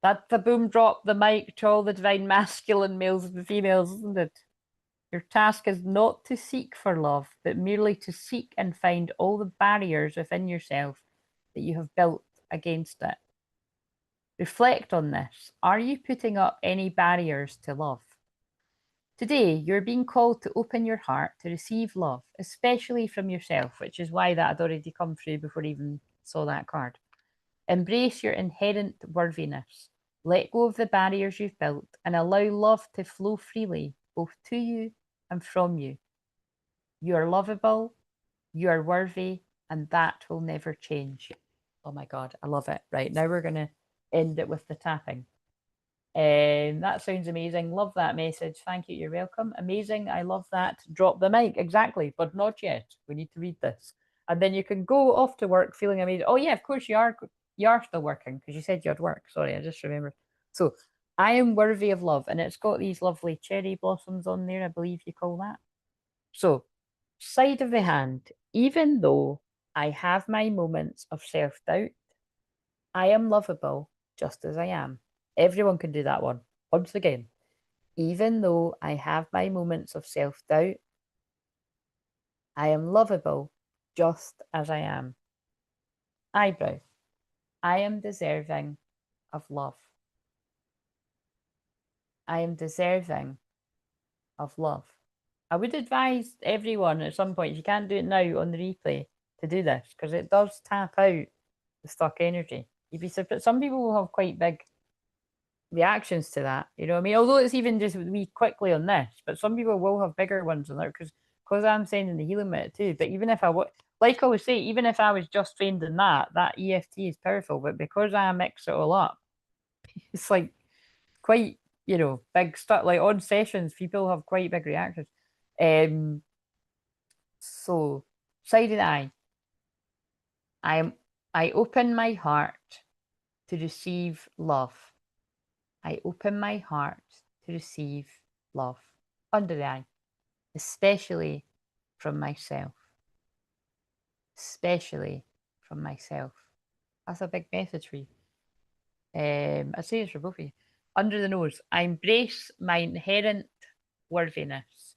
That's the boom drop the mic to all the divine masculine males and females, isn't it? Your task is not to seek for love, but merely to seek and find all the barriers within yourself that you have built against it. Reflect on this. Are you putting up any barriers to love? Today, you're being called to open your heart to receive love, especially from yourself, which is why that had already come through before I even saw that card. Embrace your inherent worthiness. Let go of the barriers you've built and allow love to flow freely, both to you and from you. You are lovable, you are worthy, and that will never change. Oh my God, I love it. Right, now we're going to end it with the tapping. That sounds amazing. Love that message. Thank you. You're welcome. Amazing. I love that. Drop the mic. Exactly. But not yet. We need to read this. And then you can go off to work feeling amazing. Oh yeah, of course you are. You are still working because you said you had work. Sorry, I just remembered. So I am worthy of love. And it's got these lovely cherry blossoms on there, I believe you call that. So side of the hand, even though I have my moments of self-doubt, I am lovable just as I am. Everyone can do that one. Once again, even though I have my moments of self-doubt, I am lovable just as I am. Eyebrow. I am deserving of love. I am deserving of love. I would advise everyone at some point, if you can't do it now on the replay, to do this because it does tap out the stuck energy. You'd be surprised. Some people will have quite big reactions to that. You know what I mean? Although it's even just we quickly on this, but some people will have bigger ones on there because I'm sending the healing with it too. But even if like I always say, even if I was just trained in that EFT is powerful. But because I mix it all up, it's like quite big stuff. Like on sessions, people have quite big reactions. So side of the eye, I open my heart to receive love. I open my heart to receive love. Under the eye, especially from myself. Especially from myself. That's a big message for you. I say it's for both of you. Under the nose, I embrace my inherent worthiness.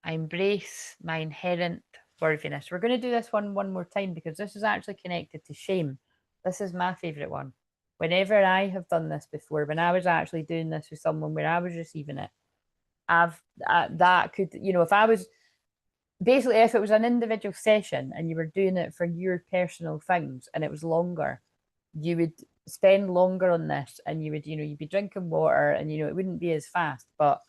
I embrace my inherent worthiness. We're going to do this one more time because this is actually connected to shame. This is my favourite one. Whenever I have done this before, when I was actually doing this with someone where I was receiving it, that could, if I was basically, if it was an individual session and you were doing it for your personal things and it was longer, you would spend longer on this and you would, you'd be drinking water and, it wouldn't be as fast. But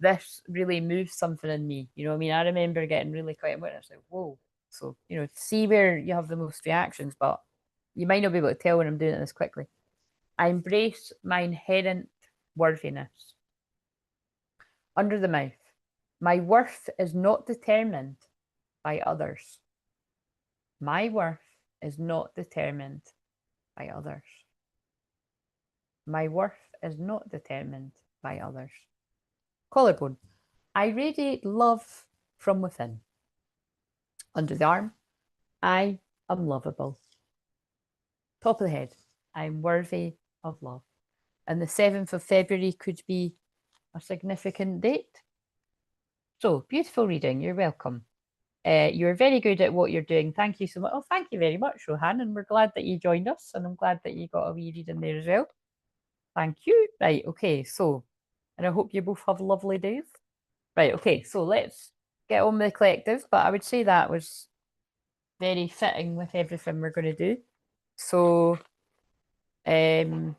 this really moves something in me. You know what I mean? I remember getting really quiet and it's like, whoa. So, see where you have the most reactions, but you might not be able to tell when I'm doing it this quickly. I embrace my inherent worthiness. Under the mouth. My worth is not determined by others. My worth is not determined by others. My worth is not determined by others. Collarbone. I radiate love from within. Under the arm. I am lovable. Top of the head. I'm worthy of love. And the 7th of February could be a significant date. So, beautiful reading. You're welcome. You're very good at what you're doing. Thank you so much. Oh, thank you very much, Rohan. And we're glad that you joined us. And I'm glad that you got a wee reading there as well. Thank you. Right, okay. So, and I hope you both have lovely days. Right, okay. So let's get on with the collective. But I would say that was very fitting with everything we're going to do. So, yeah.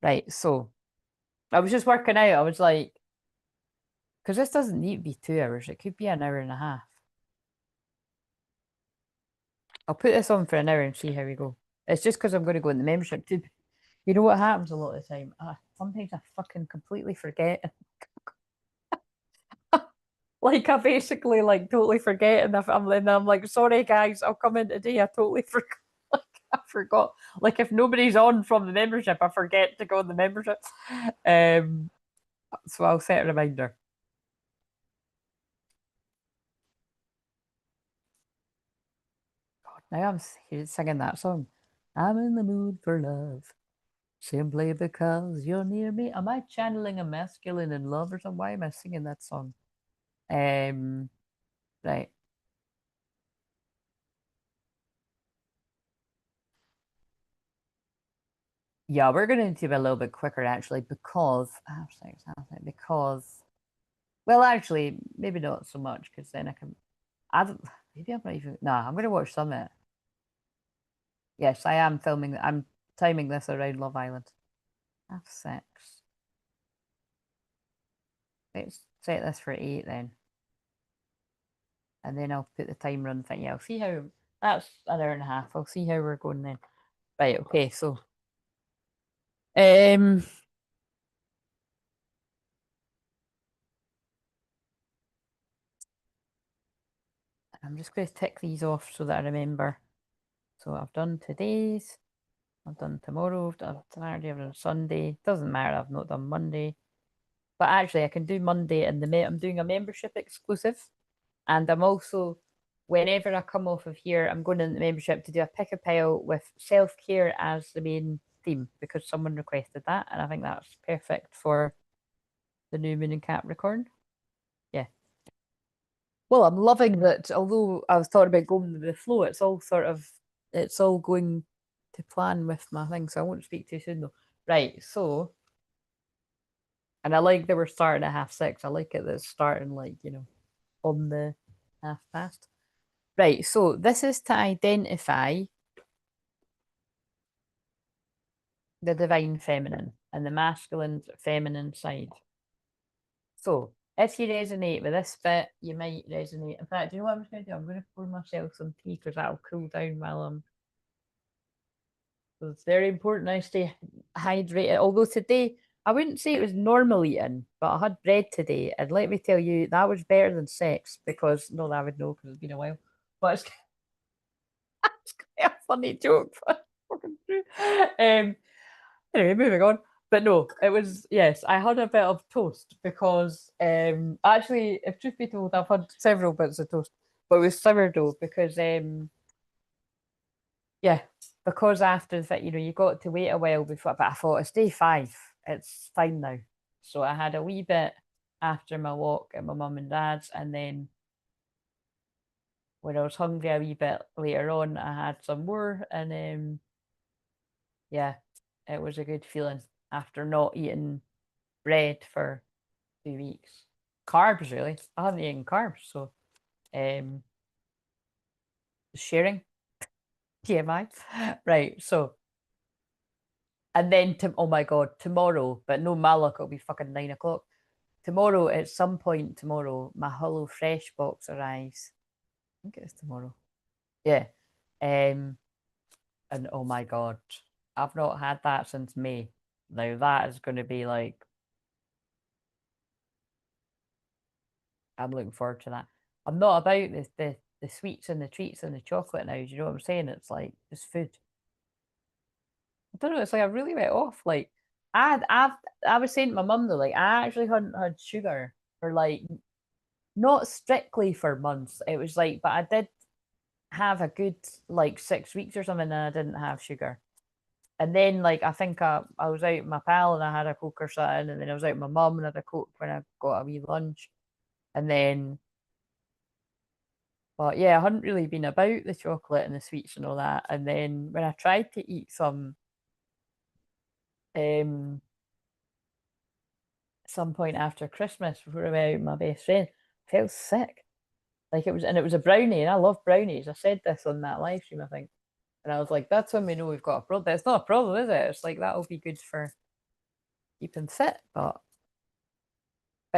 Right, so I was just working out. I was like, because this doesn't need to be 2 hours. It could be an hour and a half. I'll put this on for an hour and see how we go. It's just because I'm going to go in the membership too. You know what happens a lot of the time? Sometimes I fucking completely forget. Like I basically totally forget, and I'm like, sorry guys, I'll come in today. I totally forgot. Like I forgot. Like if nobody's on from the membership, I forget to go on the membership. So I'll set a reminder. God, now I'm singing that song. I'm in the mood for love. Simply because you're near me. Am I channeling a masculine in love or something? Why am I singing that song? Right. Yeah, we're going to be a little bit quicker actually because well, actually, maybe not so much because then I can. I don't, maybe I'm not even. Nah, I'm going to watch Summit. Yes, I am filming. I'm timing this around Love Island. F6. Let's set this for 8 then. And then I'll put the time run thing. Yeah, I'll see how. That's an hour and a half. I'll see how we're going then. Right, okay, so. Um, I'm just going to tick these off so that I remember. So I've done today's. I've done tomorrow, I've done Saturday, I've done Sunday. Doesn't matter, I've not done Monday. But actually, I can do Monday and I'm doing a membership exclusive. And I'm also, whenever I come off of here, I'm going in the membership to do a pick a pile with self care as the main theme because someone requested that. And I think that's perfect for the new moon in Capricorn. Yeah. Well, I'm loving that. Although I was talking about going with the flow, it's all going to plan with my thing. So I won't speak too soon though. Right. So, and I like that we're starting at 6:30. I like it that it's starting like, on the past. Right. So this is to identify the divine feminine and the masculine feminine side. So if you resonate with this bit, you might resonate. In fact, do you know what I'm just going to do? I'm going to pour myself some tea because that'll cool down while I'm. So it's very important I stay hydrated. Although today, I wouldn't say it was normal eating, but I had bread today. And let me tell you, that was better than sex because, no, I would know because it's been a while. But it's quite a funny joke. But fucking true. Anyway, moving on. But no, it was yes. I had a bit of toast because actually, if truth be told, I've had several bits of toast, but it was sourdough because yeah, because after the fact, you got to wait a while before. But I thought it's day 5, it's fine now. So I had a wee bit after my walk at my mum and dad's, and then when I was hungry a wee bit later on, I had some more, and yeah, it was a good feeling after not eating bread for 2 weeks. Carbs, really. I haven't eaten carbs, so um, sharing TMI. Right, so and then oh my god, tomorrow, but no Malak, it'll be fucking 9 o'clock. Tomorrow, at some point tomorrow, my Hello Fresh box arrives. I think it's tomorrow. Yeah. And oh my god, I've not had that since May. Now that is going to be like, I'm looking forward to that. I'm not about the sweets and the treats and the chocolate now. Do you know what I'm saying? It's like just food. I don't know. It's like I really went off. Like I was saying to my mum though, like I actually hadn't had sugar for like not strictly for months. It was like, but I did have a good like 6 weeks or something, and I didn't have sugar. And then like I think I was out with my pal and I had a Coke or something, and then I was out with my mum and had a Coke when I got a wee lunch, and then. But yeah, I hadn't really been about the chocolate and the sweets and all that. And then when I tried to eat um some point after Christmas before I went out with my best friend, I felt sick. Like it was a brownie, and I love brownies. I said this on that live stream, I think. And I was like, that's when we know we've got a problem. It's not a problem, is it? It's like that'll be good for keeping fit. But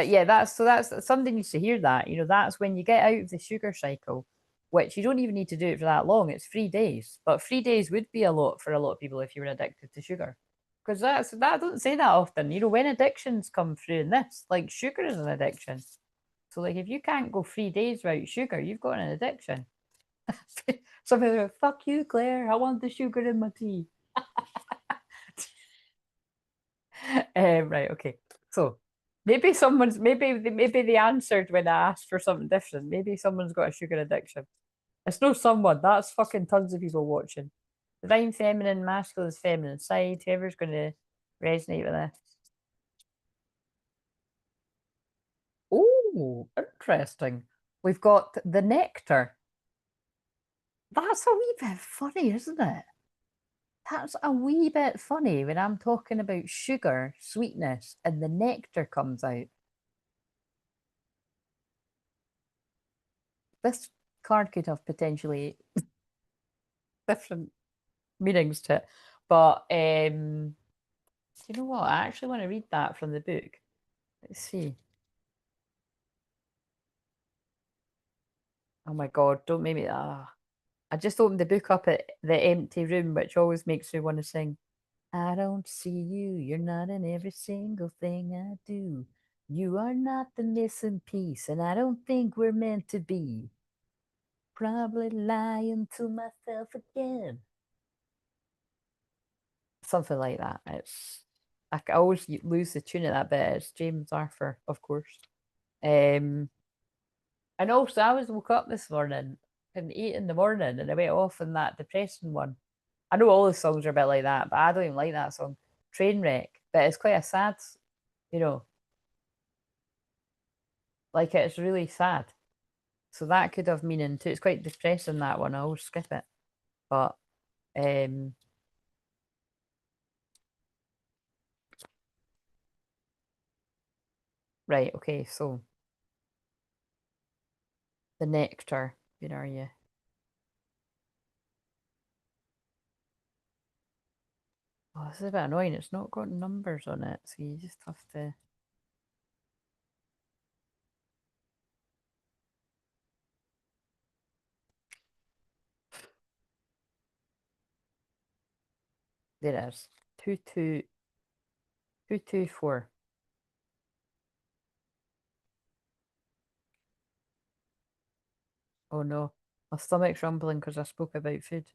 yeah, that's somebody needs to hear that. That's when you get out of the sugar cycle, which you don't even need to do it for that long. It's 3 days. But 3 days would be a lot for a lot of people if you were addicted to sugar. Because that I don't say that often. When addictions come through in this, like sugar is an addiction. So like if you can't go 3 days without sugar, you've got an addiction. Somebody's like, fuck you, Claire. I want the sugar in my tea. Right, okay. So maybe they answered when I asked for something different. Maybe someone's got a sugar addiction. It's no someone. That's fucking tons of people watching. Divine feminine, masculine feminine side. Whoever's going to resonate with this. Oh, interesting. We've got the nectar. That's a wee bit funny, isn't it? That's a wee bit funny when I'm talking about sugar, sweetness, and the nectar comes out. This card could have potentially different meanings to it. But you know what? I actually want to read that from the book. Let's see. Oh my God, don't make me. I just opened the book up at the empty room, which always makes me want to sing. I don't see you, you're not in every single thing I do. You are not the missing piece, and I don't think we're meant to be. Probably lying to myself again. Something like that. I always lose the tune of that bit. It's James Arthur, of course. Um, and also I was woke up this morning and 8 in the morning, and I went off on that depressing one. I know all the songs are a bit like that, but I don't even like that song. Trainwreck, but it's quite a sad, you know, like it's really sad. So that could have meaning too. It's quite depressing, that one. I always skip it. But um right, okay, so the nectar, where are you? Oh, this is a bit annoying. It's not got numbers on it, so you just have to. There it is. 22224. Oh no. My stomach's rumbling because I spoke about food.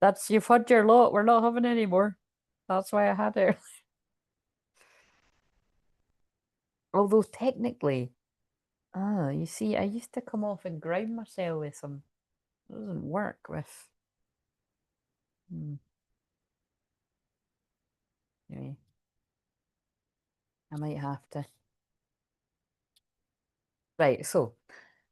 That's you've had your lot. We're not having any more. That's why I had it. Although technically, you see, I used to come off and ground myself with some. It doesn't work with. Hmm, anyway, I might have to. Right, so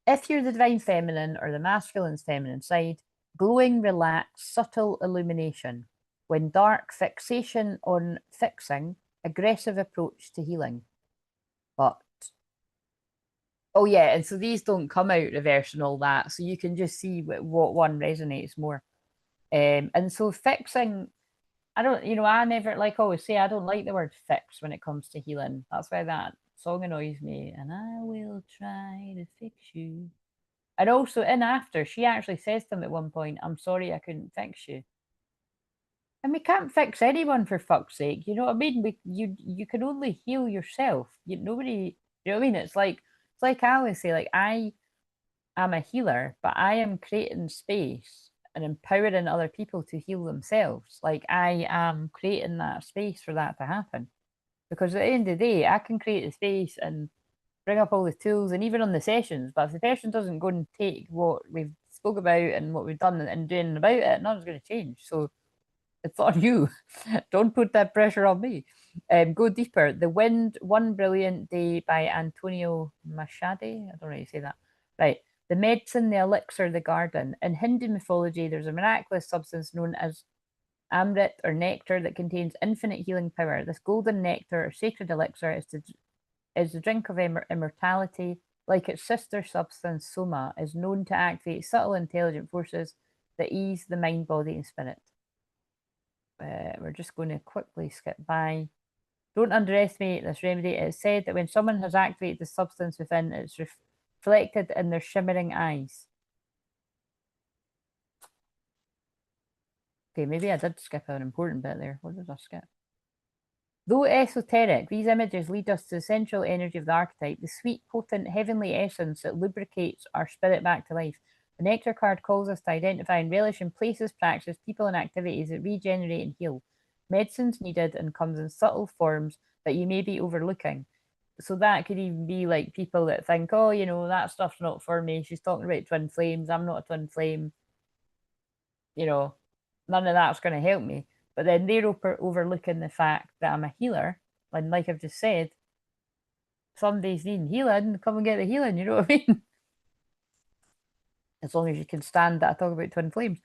if you're the divine feminine or the masculine's feminine side, glowing, relaxed, subtle illumination. When dark, fixation on fixing, aggressive approach to healing. But oh yeah, and so these don't come out reverse and all that, so you can just see what one resonates more. And so fixing, I don't, I never, like I always say, I don't like the word fix when it comes to healing. That's why that song annoys me. And I will try to fix you. And also in after, she actually says to him at one point, I'm sorry I couldn't fix you. And we can't fix anyone for fuck's sake. You know what I mean? You can only heal yourself. Nobody, you know what I mean? It's like I always say, like I am a healer, but I am creating space and empowering other people to heal themselves. Like I am creating that space for that to happen. Because at the end of the day, I can create the space and bring up all the tools and even on the sessions. But if the person doesn't go and take what we've spoke about and what we've done and doing about it, nothing's going to change. So it's on you. Don't put that pressure on me. Go deeper. The Wind, One Brilliant Day by Antonio Machado. I don't know how you say that. Right. The medicine, the elixir, the garden. In Hindu mythology, there's a miraculous substance known as amrit or nectar that contains infinite healing power. This golden nectar or sacred elixir is the drink of immortality. Like its sister substance, soma, is known to activate subtle intelligent forces that ease the mind, body, and spirit. We're just going to quickly skip by. Don't underestimate this remedy. It's said that when someone has activated the substance within, it's reflected in their shimmering eyes. Okay, maybe I did skip an important bit there. What did I skip? Though esoteric, these images lead us to the central energy of the archetype, the sweet, potent, heavenly essence that lubricates our spirit back to life. The Nectar card calls us to identify and relish in places, practices, people, and activities that regenerate and heal. Medicine's needed and comes in subtle forms that you may be overlooking. So that could even be like people that think, oh, that stuff's not for me. She's talking about twin flames. I'm not a twin flame. You know, none of that's going to help me. But then they're overlooking the fact that I'm a healer. And like I've just said, somebody's needing healing, come and get the healing. You know what I mean? As long as you can stand that I talk about twin flames.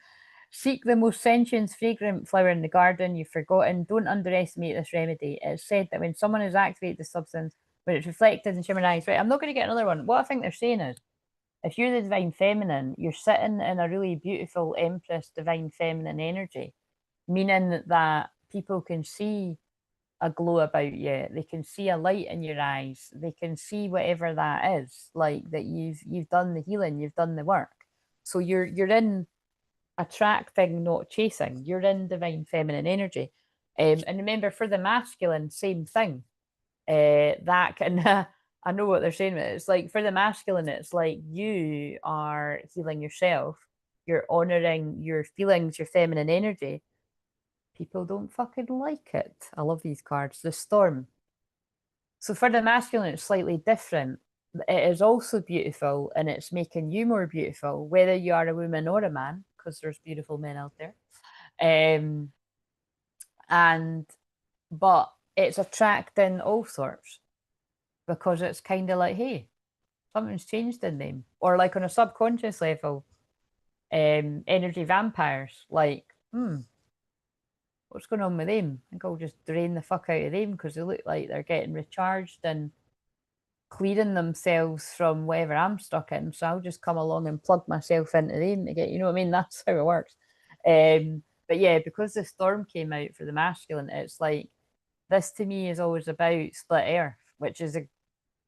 Seek the most sentient, fragrant flower in the garden you've forgotten. Don't underestimate this remedy. It's said that when someone has activated the substance, when it's reflected in shimmering eyes, right? I'm not going to get another one. What I think they're saying is, if you're the divine feminine, you're sitting in a really beautiful empress divine feminine energy, meaning that people can see a glow about you. They can see a light in your eyes. They can see whatever that is, like that you've done the healing, you've done the work. So you're in attracting, not chasing. You're in divine feminine energy. And remember, for the masculine, same thing. That can, I know what they're saying, but it's like for the masculine, it's like you are healing yourself. You're honoring your feelings, your feminine energy. People don't fucking like it. I love these cards. The Storm. So for the masculine, it's slightly different. It is also beautiful and it's making you more beautiful, whether you are a woman or a man, because there's beautiful men out there. Um, and but it's attracting all sorts because it's kind of like, hey, something's changed in them, or like on a subconscious level, energy vampires, like, what's going on with them? I think I'll just drain the fuck out of them because they look like they're getting recharged and clearing themselves from whatever I'm stuck in. So I'll just come along and plug myself into them to get, you know what I mean? That's how it works. But yeah, because the Storm came out for the masculine, it's like this to me is always about split earth, which is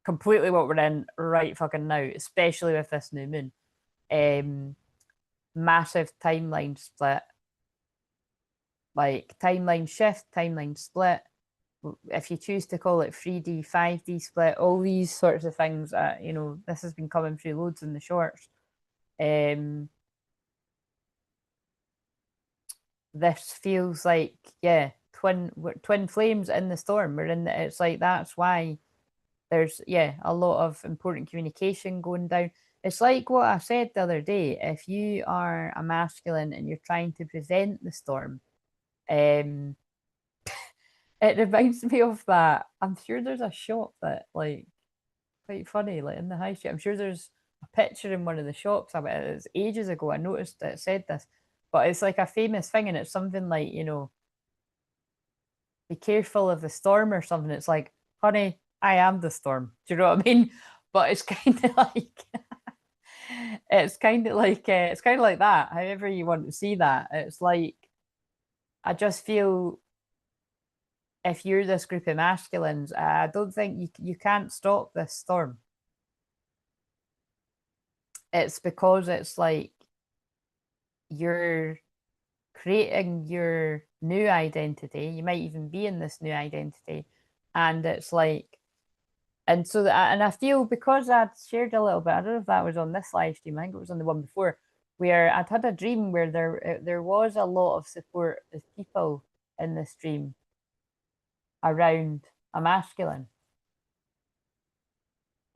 completely what we're in right fucking now, especially with this new moon. Massive timeline split, like timeline shift, timeline split. If you choose to call it 3D, 5D split, all these sorts of things, you know, this has been coming through loads in the shorts. This feels like, yeah, twin flames in the storm. We're in the, it's like that's why there's, yeah, a lot of important communication going down. It's like what I said the other day. If you are a masculine and you're trying to prevent the storm, it reminds me of that. I'm sure there's a shop that like quite funny, like in the high street. I'm sure there's a picture in one of the shops of it. It's ages ago. I noticed that it said this, but it's like a famous thing, and it's something like, you know, be careful of the storm or something. It's like, honey, I am the storm. Do you know what I mean? But it's kind of like it's kind of like that. However you want to see that, it's like I just feel if you're this group of masculines, I don't think you can't stop this storm. It's because it's like you're creating your new identity. You might even be in this new identity, and it's like, and so that, and I feel because I'd shared a little bit. I don't know if that was on this live stream. I think it was on the one before, where I'd had a dream where there was a lot of support of people in this dream around a masculine,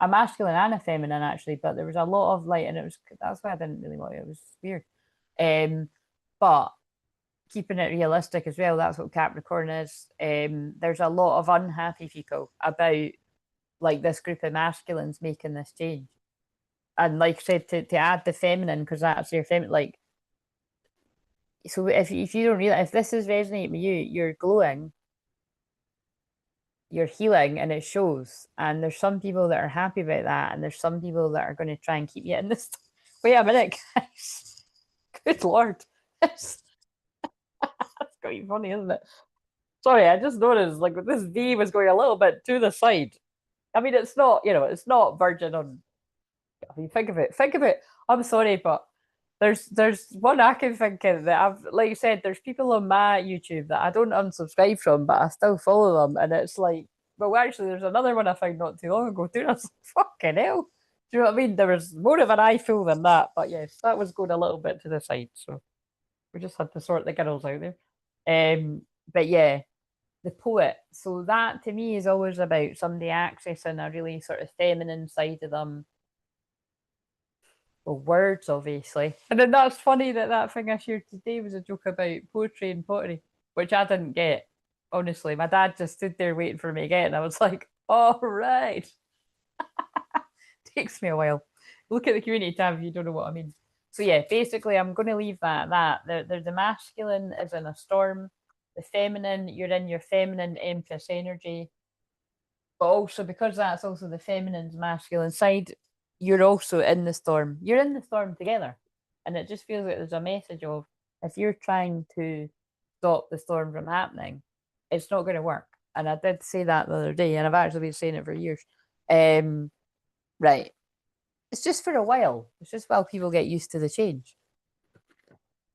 and a feminine actually, but there was a lot of light, and it was that's why I didn't really want it. It was weird, but keeping it realistic as well. That's what Capricorn is. There's a lot of unhappy people about like this group of masculines making this change, and like I said, to add the feminine because that's their feminine. Like, so if you don't realize if this is resonating with you, you're glowing, you're healing, and it shows. And there's some people that are happy about that, and there's some people that are going to try and keep you in this. Wait a minute, guys. Good lord, that's quite funny, isn't it? Sorry, I just noticed like this V was going a little bit to the side. I mean, it's not, you know, it's not virgin on. I mean, think of it. Think of it. I'm sorry, but there's one I can think of that I've, like you said, there's people on my YouTube that I don't unsubscribe from, but I still follow them, and it's like, well, actually, there's another one I found not too long ago too. And I was like, fucking hell. Do you know what I mean? There was more of an eyeful than that, but yes, that was going a little bit to the side, so we just had to sort the girls out there. But yeah, the poet. So that to me is always about somebody accessing a really sort of feminine side of them. Well, words, obviously. And then that's funny that that thing I shared today was a joke about poetry and pottery, which I didn't get. Honestly, my dad just stood there waiting for me to get it, and I was like, all right. Takes me a while. Look at the community tab if you don't know what I mean. So yeah, basically I'm going to leave that at that. The masculine is in a storm. The feminine, you're in your feminine Empress energy. But also because that's also the feminine's masculine side, you're also in the storm. You're in the storm together. And it just feels like there's a message of if you're trying to stop the storm from happening, it's not going to work. And I did say that the other day, and I've actually been saying it for years. Right. It's just for a while. It's just while people get used to the change.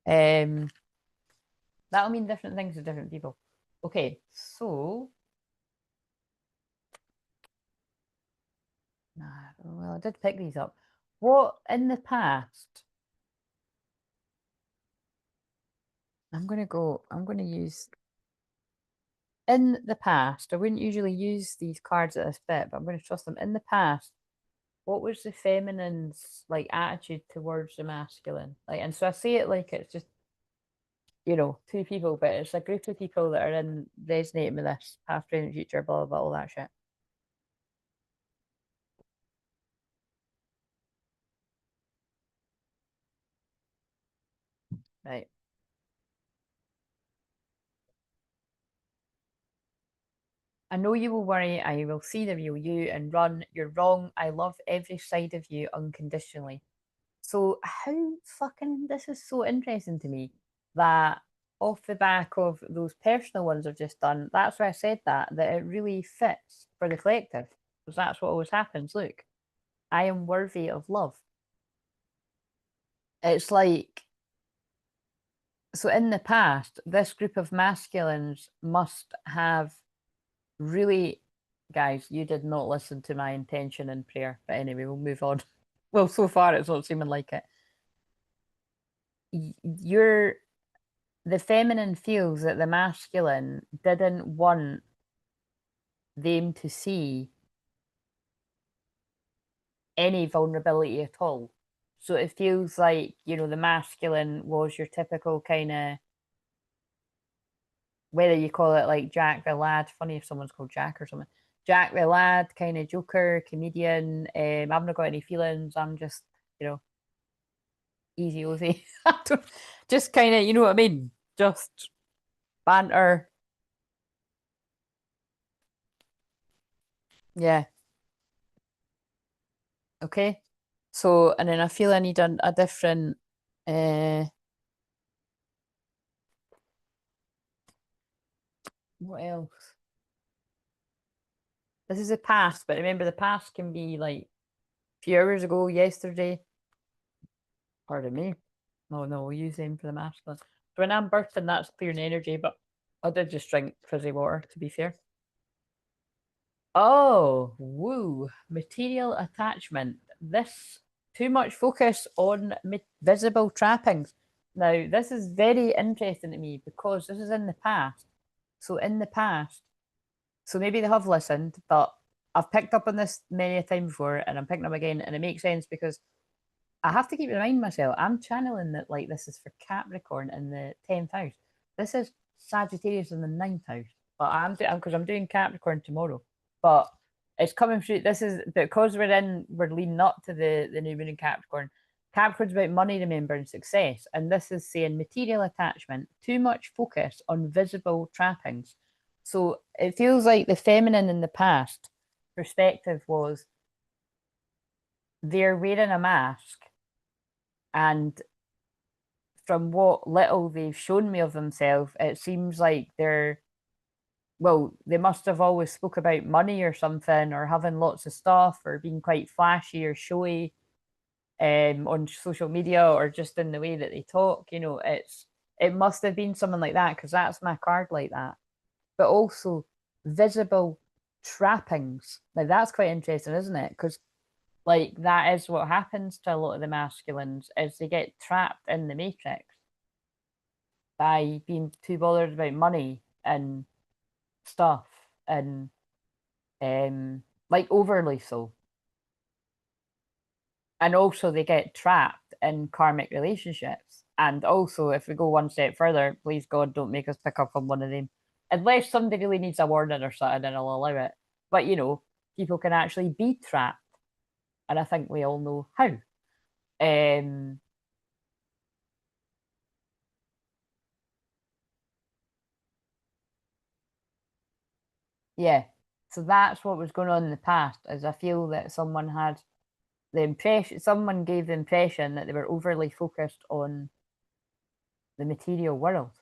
That'll mean different things to different people. Okay, so well, I did pick these up. What in the past? I'm gonna use in the past. I wouldn't usually use these cards at this bit, but I'm gonna trust them. In the past, what was the feminine's like attitude towards the masculine? Like, and so I say it like it's just two people, but it's a group of people that are in resonating with this past, present, future, blah blah blah, all that shit. Right. I know you will worry, I will see the real you and run. You're wrong. I love every side of you unconditionally. So how fucking this is so interesting to me that off the back of those personal ones I've just done, that's why I said that it really fits for the collective. Because that's what always happens. Look, I am worthy of love. It's like so in the past, this group of masculines must have really, guys, you did not listen to my intention in prayer. But anyway, we'll move on. Well, so far it's not seeming like it. You're the feminine feels that the masculine didn't want them to see any vulnerability at all. So it feels like, the masculine was your typical kind of, whether you call it like Jack the Lad, funny if someone's called Jack or something. Jack the Lad, kind of joker, comedian. I've not got any feelings. I'm just, you know, easy Ozy. Just kind of, you know what I mean? Just banter. Yeah. Okay. So, and then I feel I need a different, uh, what else? This is the past, but remember the past can be like a few hours ago, yesterday. Pardon me. Oh no, we'll use them for the masculine. So when I'm birthing, that's clearing energy, but I did just drink fizzy water, to be fair. Oh, woo. Material attachment. This too much focus on visible trappings. Now, this is very interesting to me because this is in the past. So in the past, so maybe they have listened, but I've picked up on this many a time before and I'm picking up again, and it makes sense because I have to keep reminding myself I'm channeling that like this is for Capricorn in the 10th house. This is Sagittarius in the 9th house. But because I'm doing Capricorn tomorrow. But it's coming through. This is because we're leading up to the new moon in Capricorn. Capricorn's about money, remember, and success. And this is saying material attachment, too much focus on visible trappings. So it feels like the feminine in the past perspective was they're wearing a mask, and from what little they've shown me of themselves, it seems like they must have always spoke about money or something, or having lots of stuff, or being quite flashy or showy on social media, or just in the way that they talk. It must have been something like that because that's my card like that. But also visible trappings. Now that's quite interesting, isn't it? Because like that is what happens to a lot of the masculines is they get trapped in the matrix by being too bothered about money and stuff and like overly so. And also they get trapped in karmic relationships. And also if we go one step further, please God don't make us pick up on one of them. Unless somebody really needs a warning or something, then I'll allow it. But people can actually be trapped. And I think we all know how. Um Yeah. So that's what was going on in the past, as I feel that someone had the impression, someone gave the impression that they were overly focused on the material world.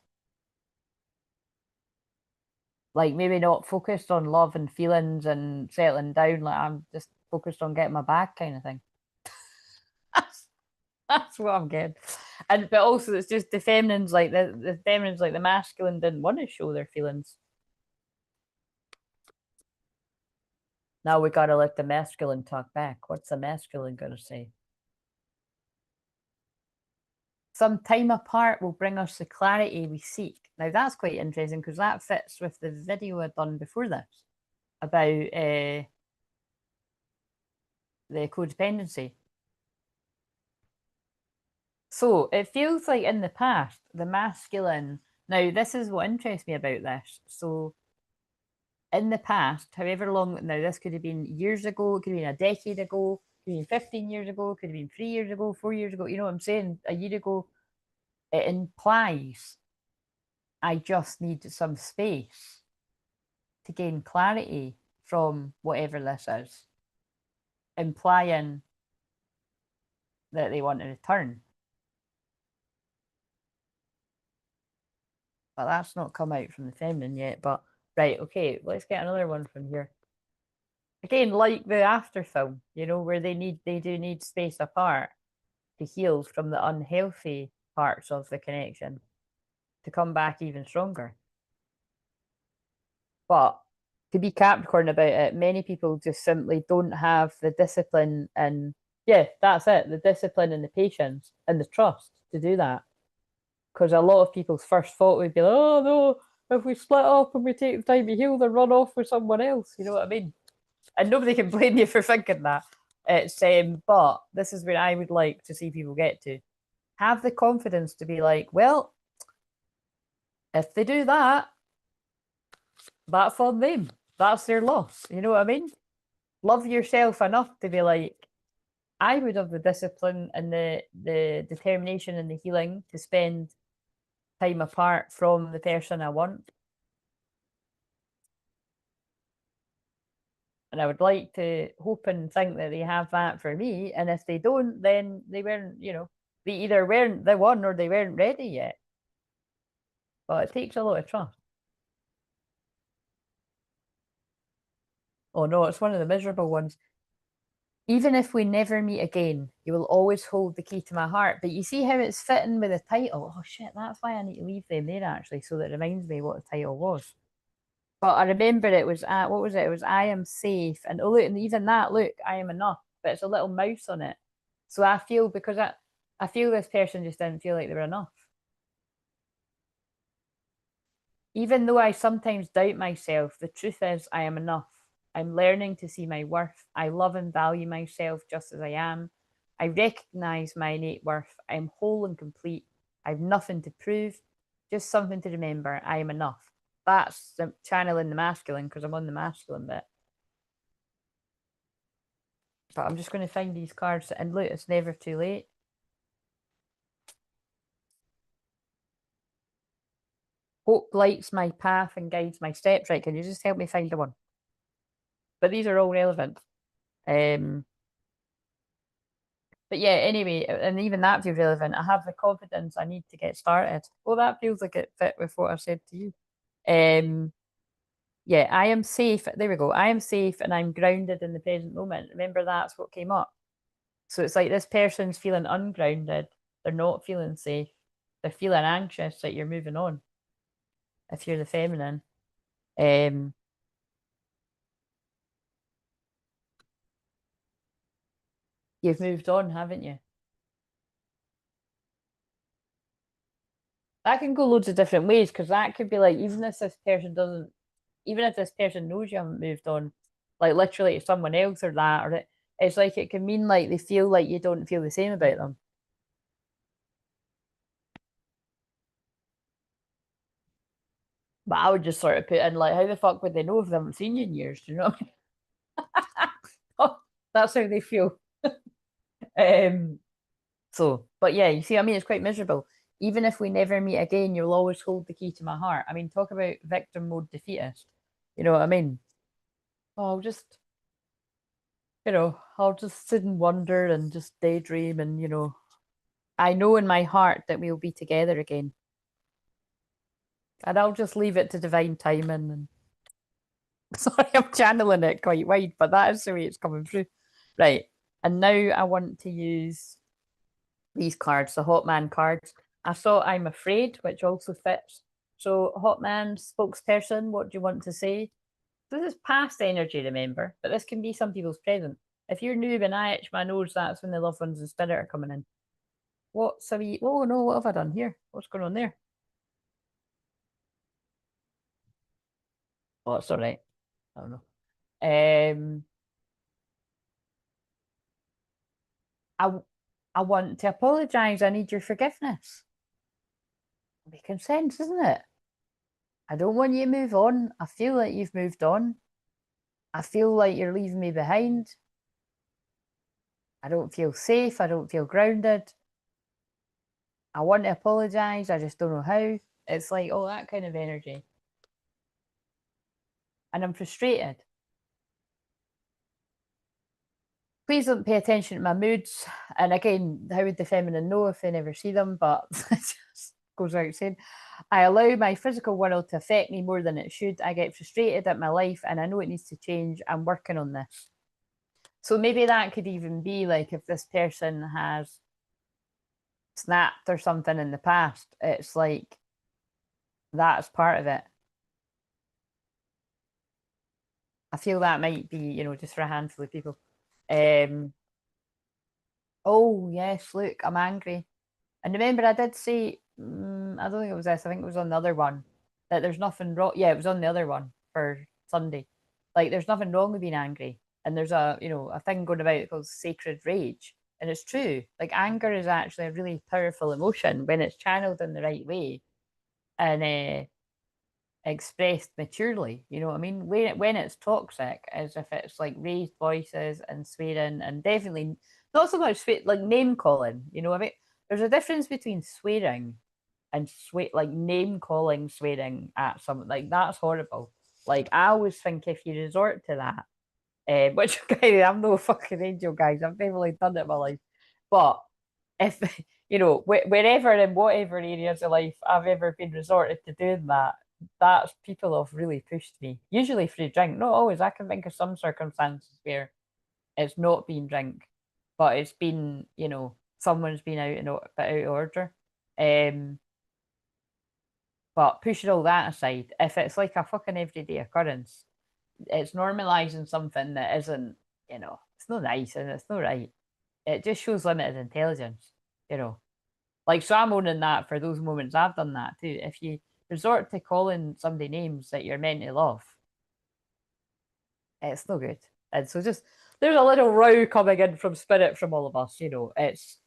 Like maybe not focused on love and feelings and settling down, like I'm just focused on getting my bag kind of thing. That's, that's what I'm getting. And but also it's just the feminines like the feminines like the masculine didn't want to show their feelings. Now we gotta let the masculine talk back. What's the masculine gonna say? Some time apart will bring us the clarity we seek. Now that's quite interesting because that fits with the video I'd done before this about the codependency. So it feels like in the past, the masculine. Now, this is what interests me about this. So, in the past, however long, now this could have been years ago, it could have been a decade ago, it could have been 15 years ago, it could have been 3 years ago, 4 years ago, you know what I'm saying? A year ago, it implies I just need some space to gain clarity from whatever this is, implying that they want to return. But that's not come out from the feminine yet. But right, okay, let's get another one from here. Again, like the after film, you know, where they do need space apart to heal from the unhealthy parts of the connection to come back even stronger. But to be Capricorn about it, many people just simply don't have the discipline and yeah, that's it, the discipline and the patience and the trust to do that. Because a lot of people's first thought would be like, oh no, if we split up and we take the time to heal, then run off with someone else. You know what I mean? And nobody can blame you for thinking that. It's but this is where I would like to see people get to. Have the confidence to be like, well, if they do that, that's on them. That's their loss. You know what I mean? Love yourself enough to be like, I would have the discipline and the determination and the healing to spend time apart from the person I want. And I would like to hope and think that they have that for me. And if they don't, then they weren't, you know, they either weren't the one or they weren't ready yet. But it takes a lot of trust. Oh no, it's one of the miserable ones. Even if we never meet again, you will always hold the key to my heart. But you see how it's fitting with the title. Oh shit, that's why I need to leave them there actually, so that it reminds me what the title was. But I remember it was at what was it? It was I am safe. And oh look, and even that, look, I am enough. But it's a little mouse on it. So I feel because I feel this person just didn't feel like they were enough. Even though I sometimes doubt myself, the truth is I am enough. I'm learning to see my worth. I love and value myself just as I am. I recognize my innate worth. I'm whole and complete. I've nothing to prove, just something to remember. I am enough. That's channeling the masculine because I'm on the masculine bit. But I'm just going to find these cards and look, it's never too late. Hope lights my path and guides my steps. Right, can you just help me find the one? But these are all relevant. But yeah, anyway, and even that feels relevant. I have the confidence I need to get started. Well, that feels like it fit with what I said to you. Yeah, I am safe. There we go. I am safe and I'm grounded in the present moment. Remember, that's what came up. So it's like this person's feeling ungrounded. They're not feeling safe. They're feeling anxious that you're moving on. If you're the feminine, um, you've moved on, haven't you? That can go loads of different ways because that could be like even if this person doesn't, even if this person knows you haven't moved on, like literally it's someone else or that, or it's like it can mean like they feel like you don't feel the same about them. But I would just sort of put in like, how the fuck would they know if they haven't seen you in years? Do you know what I mean? Oh, that's how they feel. um. So, but yeah, you see, I mean, it's quite miserable. Even if we never meet again, you'll always hold the key to my heart. I mean, talk about victim mode defeatist. You know what I mean? I'll just, I'll just sit and wonder and just daydream and I know in my heart that we'll be together again. And I'll just leave it to divine timing. And sorry, I'm channeling it quite wide, but that is the way it's coming through. Right. And now I want to use these cards, the Hot Man cards. I saw I'm Afraid, which also fits. So, Hot Man, spokesperson, what do you want to say? This is past energy, remember, but this can be some people's present. If you're new and I itch my nose, that's when the loved ones and spirit are coming in. What's a wee... Oh no, what have I done here? What's going on there? Oh, it's all right. I don't know. I I want to apologise. I need your forgiveness. Making sense, isn't it? I don't want you to move on. I feel like you've moved on. I feel like you're leaving me behind. I don't feel safe. I don't feel grounded. I want to apologise. I just don't know how. It's like all that kind of energy. And I'm frustrated. Please don't pay attention to my moods. And again, how would the feminine know if they never see them? But it just goes without saying. I allow my physical world to affect me more than it should. I get frustrated at my life and I know it needs to change. I'm working on this. So maybe that could even be like if this person has snapped or something in the past, it's like that's part of it. I feel that might be, just for a handful of people. Oh, yes, look, I'm angry. And remember, I did say, I don't think it was this, I think it was on the other one, that there's nothing wrong. Yeah, it was on the other one for Sunday. Like, there's nothing wrong with being angry. And there's a thing going about called sacred rage. And it's true. Like, anger is actually a really powerful emotion when it's channeled in the right way and expressed maturely. You know what I mean? When it's toxic, as if it's like raised voices and swearing, and definitely not so much like name calling. You know what I mean? There's a difference between swearing and like name calling, swearing at someone. Like that's horrible. Like I always think if you resort to that, which okay, I'm no fucking angel, guys. I've never really done it in my life, but if wherever in whatever areas of life I've ever been resorted to doing that, that's people have really pushed me. Usually through drink, not always. I can think of some circumstances where it's not been drink, but it's been someone's been out and a bit out of order. But pushing all that aside, if it's like a fucking everyday occurrence, it's normalizing something that isn't, it's not nice and it's not right. It just shows limited intelligence. Like, so I'm owning that for those moments I've done that too. If you resort to calling somebody names that you're meant to love, it's no good. And so just, there's a little row coming in from spirit from all of us, it's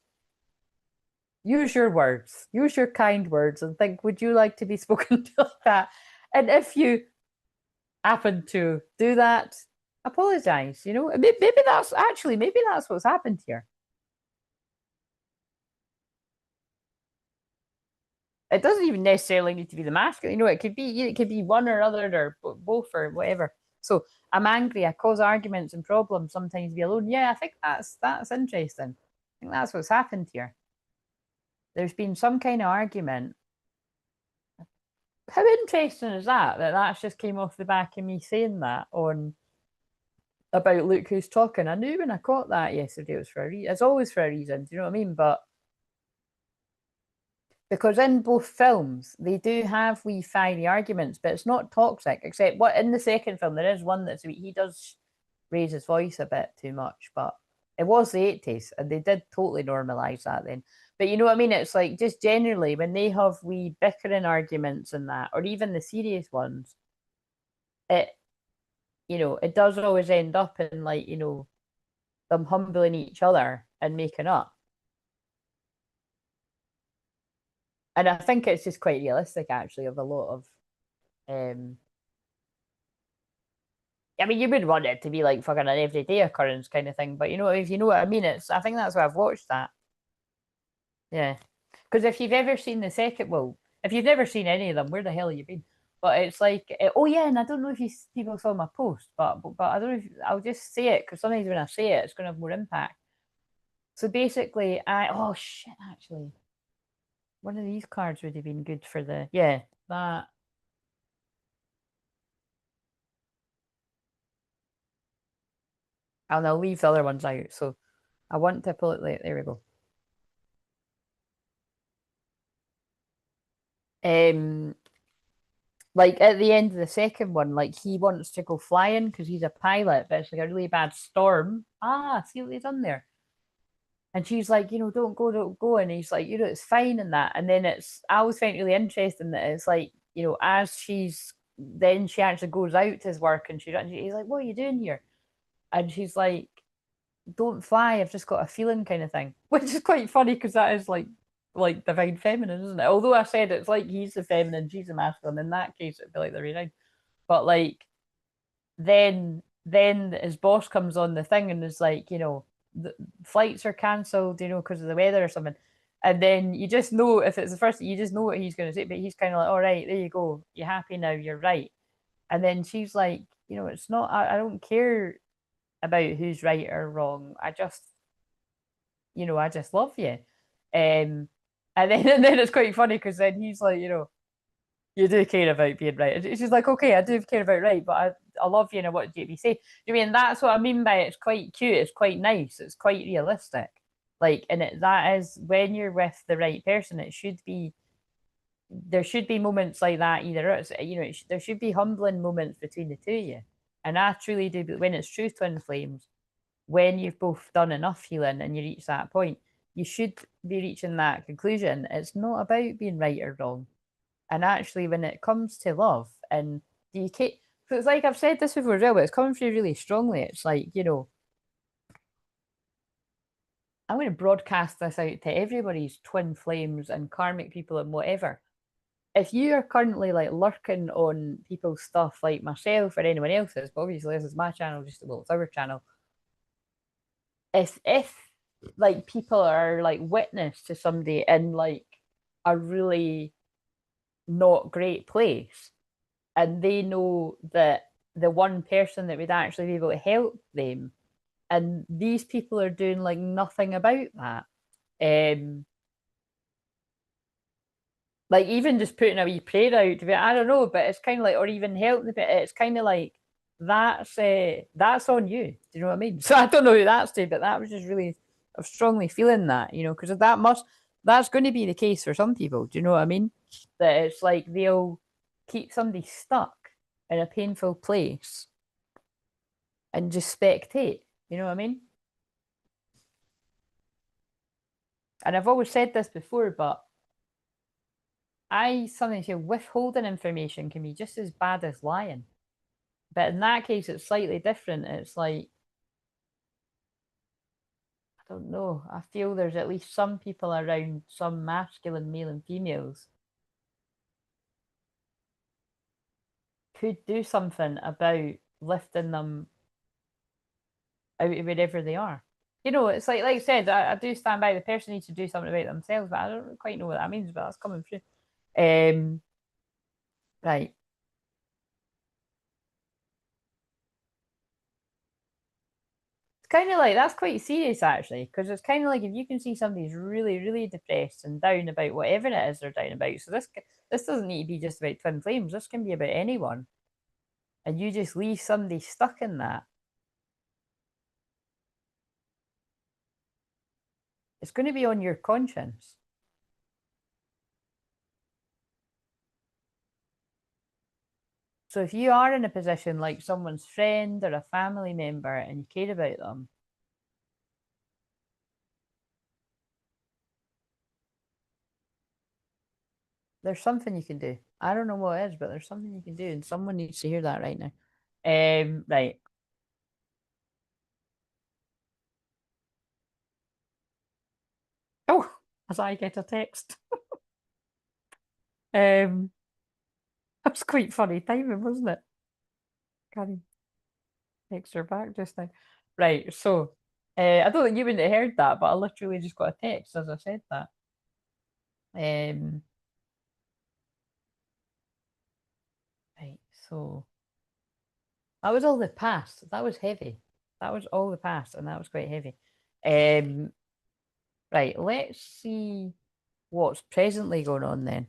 use your words, use your kind words and think, would you like to be spoken to like that? And if you happen to do that, apologize, maybe that's what's happened here. It doesn't even necessarily need to be the masculine. It could be one or other or both or whatever. So I'm angry. I cause arguments and problems. Sometimes be alone. Yeah, I think that's interesting. I think that's what's happened here. There's been some kind of argument. How interesting is that? That's just came off the back of me saying that on about look who's talking. I knew when I caught that yesterday it was for a reason. It's always for a reason. Do you know what I mean? But because in both films they do have wee fiery arguments, but it's not toxic. Except what in the second film there is one that's he does raise his voice a bit too much, but it was the 80s and they did totally normalize that then. But you know what I mean? It's like just generally when they have wee bickering arguments and that, or even the serious ones, it it does always end up in like them humbling each other and making up. And I think it's just quite realistic actually of a lot of I mean you would want it to be like fucking an everyday occurrence kind of thing, but if you know what I mean, I think that's why I've watched that. Yeah. Because if you've ever seen the second, well, if you've never seen any of them, where the hell have you been? But it's like, oh yeah, and I don't know if people saw my post, but I don't know if I'll just say it because sometimes when I say it, it's going to have more impact. So basically, oh shit, actually, one of these cards would have been good for the that. And I'll leave the other ones out. So I want to pull it. There we go. Um, like at the end of the second one, like he wants to go flying because he's a pilot, but it's like a really bad storm. Ah, see what they've done there. And she's like, don't go, don't go. And he's like, it's fine and that. And then I always find it really interesting that it's like, as then she actually goes out to his work and he's like, what are you doing here? And she's like, don't fly. I've just got a feeling kind of thing, which is quite funny because that is like divine feminine, isn't it? Although I said it's like he's the feminine, she's the masculine. In that case, it'd be like the way around. But like then his boss comes on the thing and is like, the flights are cancelled, because of the weather or something. And then you just know if it's the first, you just know what he's going to say. But he's kind of like, all right, there you go. You're happy now. You're right. And then she's like, it's not. I don't care about who's right or wrong. I just love you. And then and then it's quite funny because then he's like, you do care about being right. And she's like, okay, I do care about right, but I love you and I want you to be safe. Do you mean that's what I mean by it's quite cute, it's quite nice, it's quite realistic. Like, and that is when you're with the right person, there should be moments like that either. There should be humbling moments between the two of you. And I truly do, but when it's true twin flames, when you've both done enough healing and you reach that point, you should be reaching that conclusion. It's not about being right or wrong. And actually, when it comes to love, and do you care? So it's like I've said this before as well, but it's coming through really strongly. It's like, I'm going to broadcast this out to everybody's twin flames and karmic people and whatever. If you are currently like lurking on people's stuff like myself or anyone else's, but obviously this is my channel, it's our channel. If like people are like witness to somebody in like a really not great place, and they know that the one person that would actually be able to help them, and these people are doing like nothing about that. Um, like even just putting a wee prayer out to be, I don't know, but it's kind of like, or even helping a bit. It's kind of like that's on you. Do you know what I mean? So I don't know who that's to, but that was just really, I'm strongly feeling that, because that's going to be the case for some people. Do you know what I mean? That it's like they'll keep somebody stuck in a painful place and just spectate. You know what I mean? And I've always said this before, but I sometimes feel withholding information can be just as bad as lying. But in that case, it's slightly different. It's like, I don't know. I feel there's at least some people around, some masculine male and females, could do something about lifting them out of wherever they are. It's like I said, I do stand by the person needs to do something about themselves, but I don't quite know what that means, but that's coming through. Right. It's kind of like that's quite serious actually, because it's kind of like if you can see somebody's really, really depressed and down about whatever it is they're down about. So this doesn't need to be just about twin flames. This can be about anyone, and you just leave somebody stuck in that. It's going to be on your conscience. So if you are in a position like someone's friend or a family member and you care about them, there's something you can do. I don't know what it is, but there's something you can do, and someone needs to hear that right now. Right. Oh, as I get a text. um, that's quite funny timing, wasn't it? Can't text her back just now. Right. So, I don't think you wouldn't have heard that, but I literally just got a text as I said that. Um, So that was all the past. That was heavy. That was all the past, and that was quite heavy. Right, let's see what's presently going on then.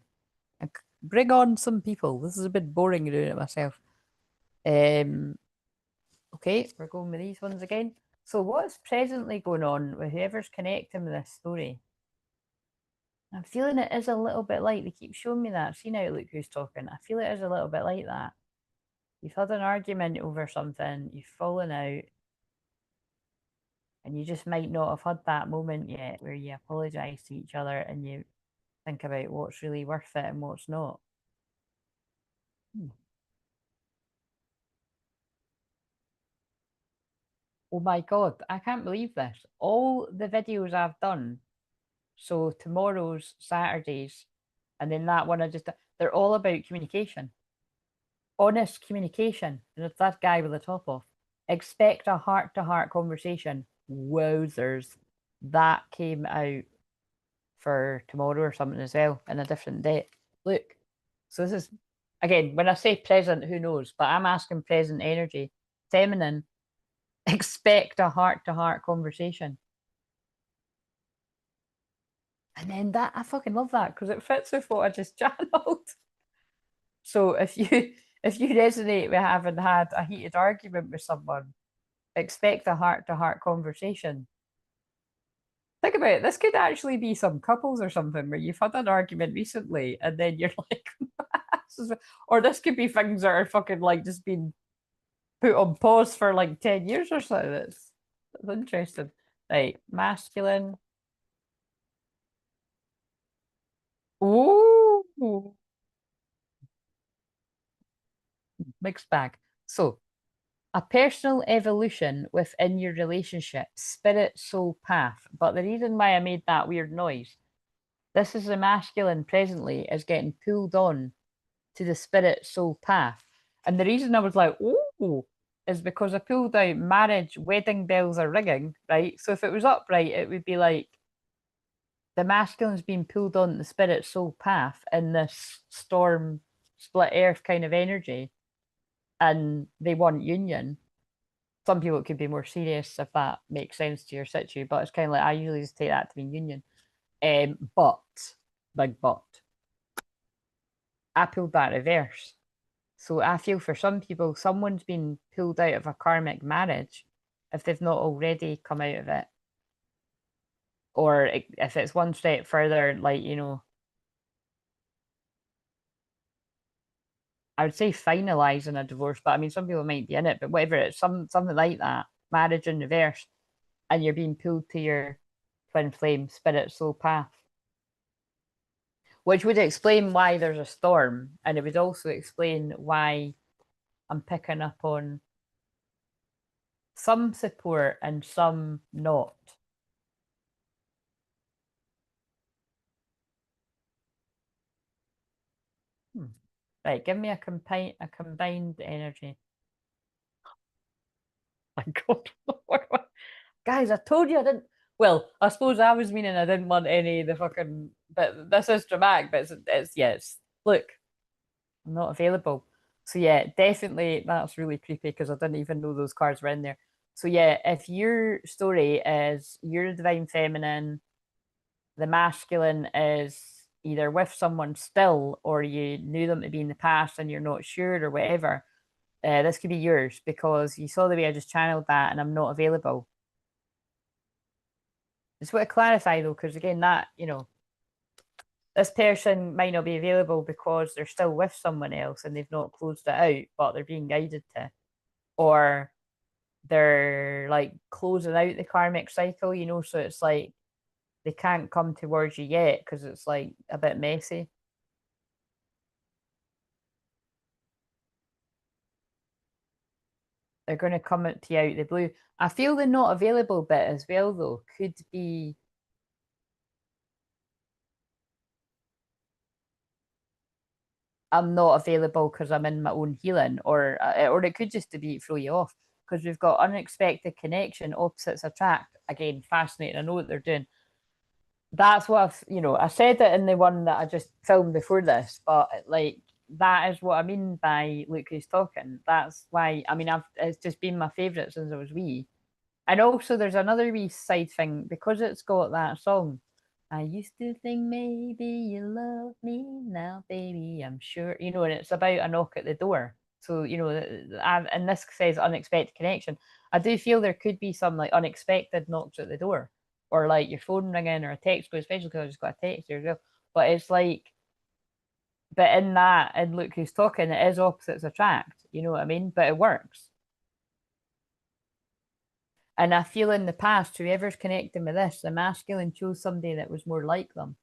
Bring on some people. This is a bit boring doing it myself. Okay, we're going with these ones again. So what's presently going on with whoever's connecting with this story? I'm feeling it is a little bit like, they keep showing me that. See now, look who's talking. I feel it is a little bit like that. You've had an argument over something, you've fallen out, and you just might not have had that moment yet where you apologise to each other and you think about what's really worth it and what's not. Oh my God, I can't believe this. All the videos I've done, so tomorrow's, Saturday's, and then that one I just, they're all about communication. Honest communication. And it's that guy with the top off. Expect a heart to heart conversation. Wowzers. That came out for tomorrow or something as well, in a different date. Look. So this is, again, when I say present, who knows? But I'm asking present energy. Feminine. Expect a heart to heart conversation. And then that, I fucking love that because it fits with what I just channeled. So if you resonate with having had a heated argument with someone, expect a heart to heart conversation. Think about it. This could actually be some couples or something where you've had an argument recently and then you're like, or this could be things that are fucking like just been put on pause for like 10 years or so. That's interesting. Right. Masculine. Ooh. Mixed bag. So, a personal evolution within your relationship, spirit, soul, path. But the reason why I made that weird noise, this is the masculine presently is getting pulled on to the spirit, soul, path. And the reason I was like, oh, is because I pulled out marriage, wedding bells are ringing, right? So if it was upright, it would be like the masculine's being pulled on the spirit, soul, path in this storm, split earth kind of energy. And they want union. Some people it could be more serious if that makes sense to your situ, but it's kind of like I usually just take that to mean union. But big but I pulled that reverse. So I feel for some people, someone's been pulled out of a karmic marriage if they've not already come out of it. Or if it's one step further, like, I would say finalising a divorce, but I mean, some people might be in it, but whatever, it's something like that, marriage in reverse, and you're being pulled to your twin flame spirit soul path. Which would explain why there's a storm, and it would also explain why I'm picking up on some support and some not. Hmm. Right, give me a combined energy. My God. Guys, I told you I didn't. Well, I suppose I was meaning I didn't want any of the fucking. But this is dramatic, but yes. Look, I'm not available. So yeah, definitely that's really creepy because I didn't even know those cards were in there. So yeah, if your story is you're the divine feminine, the masculine is either with someone still or you knew them to be in the past and you're not sure or whatever, this could be yours because you saw the way I just channeled that and I'm not available. Just want to clarify though, because again, that, this person might not be available because they're still with someone else and they've not closed it out, but they're being guided to, or they're like closing out the karmic cycle, so it's like they can't come towards you yet because it's like a bit messy. They're going to come to you out the blue. I feel the not available bit as well, though, could be I'm not available because I'm in my own healing, or it could just to be throw you off because we've got unexpected connection, opposites attract. Again, fascinating. I know what they're doing. That's what I said it in the one that I just filmed before this, but like that is what I mean by look who's talking. That's why I mean it's just been my favourite since I was wee. And also there's another wee side thing because it's got that song. I used to think maybe you love me now, baby. I'm sure you know, and it's about a knock at the door. So you know, and this says unexpected connection. I do feel there could be some like unexpected knocks at the door, or like your phone ringing or a text, but especially because I just got a text here as well. But it's like, but in that, and look who's talking, it is opposites attract. You know what I mean? But it works. And I feel in the past, whoever's connecting with this, the masculine chose somebody that was more like them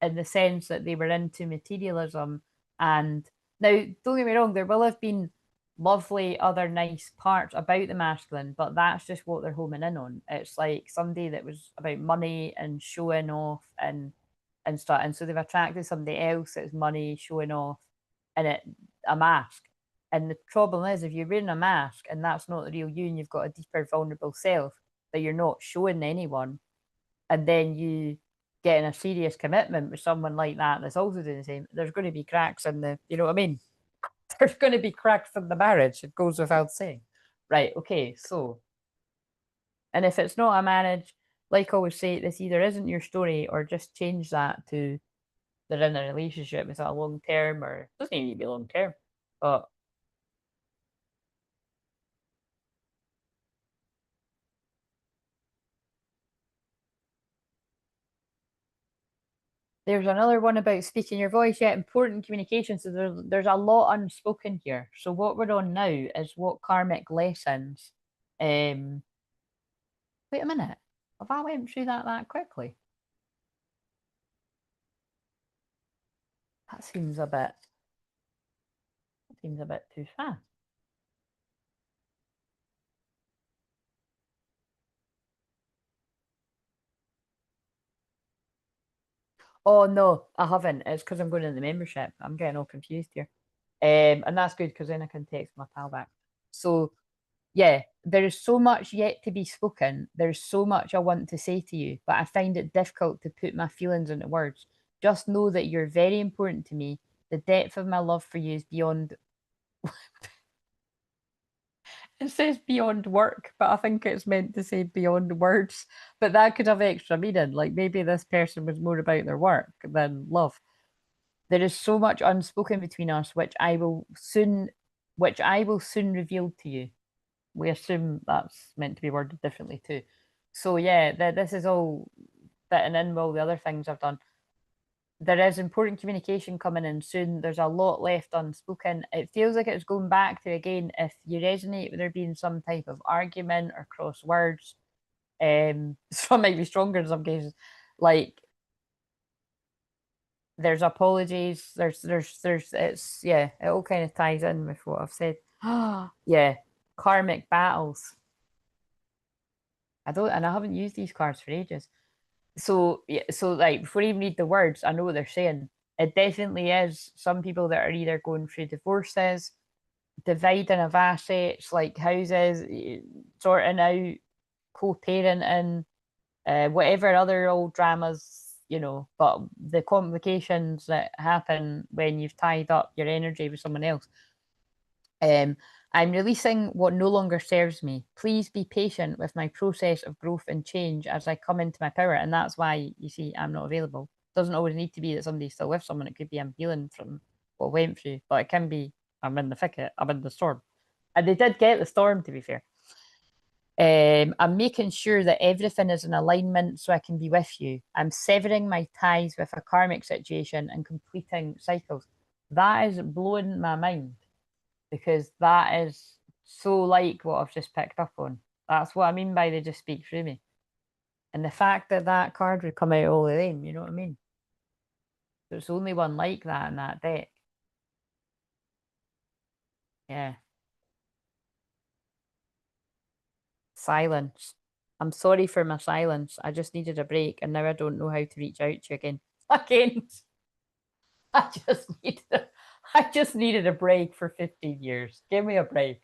in the sense that they were into materialism. And now, don't get me wrong, there will have been lovely other nice parts about the masculine, but that's just what they're homing in on. It's like somebody that was about money and showing off and stuff. And so they've attracted somebody else that's money, showing off, and it a mask. And the problem is, if you're wearing a mask and that's not the real you, and you've got a deeper, vulnerable self that you're not showing anyone, and then you get in a serious commitment with someone like that that's also doing the same, there's going to be cracks in the, you know what I mean? There's going to be cracks in the marriage. It goes without saying. Right. Okay. So, and if it's not a marriage, like I always say, this either isn't your story or just change that to they're in a relationship. Is that a long term or it doesn't even need to be long term? But there's another one about speaking your voice. Yeah, important communication. So there's a lot unspoken here. So what we're on now is what karmic lessons. Um, wait a minute. Have I went through that quickly? That seems a bit too fast. Oh no, I haven't. It's because I'm going in the membership. I'm getting all confused here. And that's good because then I can text my pal back. So yeah, there is so much yet to be spoken. There's so much I want to say to you, but I find it difficult to put my feelings into words. Just know that you're very important to me. The depth of my love for you is beyond, it says beyond work, but I think it's meant to say beyond words. But that could have extra meaning. Like maybe this person was more about their work than love. There is so much unspoken between us, which I will soon reveal to you. We assume that's meant to be worded differently too. So yeah, this is all fitting in with all the other things I've done. There is important communication coming in soon. There's a lot left unspoken. It feels like it's going back to again, if you resonate with there being some type of argument or cross words, some might be stronger in some cases. Like there's apologies, there's it's yeah, it all kind of ties in with what I've said. Yeah. Karmic battles. I haven't used these cards for ages. So yeah, so like before you even read the words, I know what they're saying. It definitely is some people that are either going through divorces, dividing of assets, like houses, sorting out co-parenting, whatever other old dramas, you know. But the complications that happen when you've tied up your energy with someone else. Um, I'm releasing what no longer serves me. Please be patient with my process of growth and change as I come into my power. And that's why you see I'm not available. It doesn't always need to be that somebody's still with someone. It could be I'm healing from what I went through, but it can be I'm in the thicket, I'm in the storm. And they did get the storm, to be fair. I'm making sure that everything is in alignment so I can be with you. I'm severing my ties with a karmic situation and completing cycles. That is blowing my mind because that is so like what I've just picked up on. That's what I mean by they just speak through me. And the fact that that card would come out all of them, you know what I mean? There's only one like that in that deck. Yeah. Silence. I'm sorry for my silence. I just needed a break and now I don't know how to reach out to you again. Again. I just needed a, I just needed a break for 15 years. Give me a break.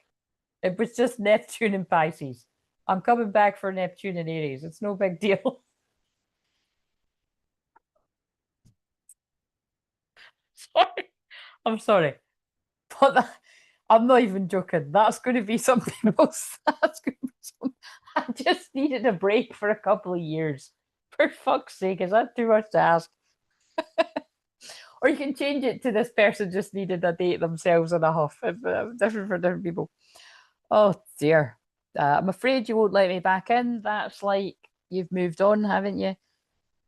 It was just Neptune and Pisces. I'm coming back for Neptune and Aries. It's no big deal. Sorry. I'm sorry. But I'm not even joking. That's going to be something else. That's going to be some, I just needed a break for a couple of years. For fuck's sake, is that too much to ask? Or you can change it to this person just needed a date themselves and a huff. Different for different people. Oh dear. I'm afraid you won't let me back in. That's like you've moved on, haven't you?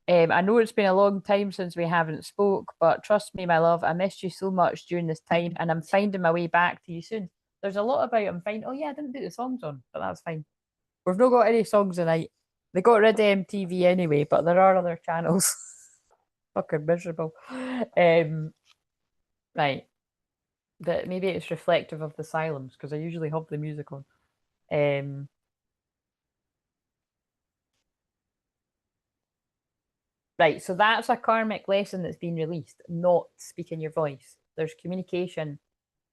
I know it's been a long time since we haven't spoke, but trust me, my love, I missed you so much during this time, and I'm finding my way back to you soon. There's a lot about I'm fine. Oh yeah, I didn't put the songs on, but that's fine. We've not got any songs tonight. They got rid of MTV anyway, but there are other channels. Fucking miserable. Right. That maybe it's reflective of the silence because I usually have the music on. Um, right, so that's a karmic lesson that's been released, not speaking your voice. There's communication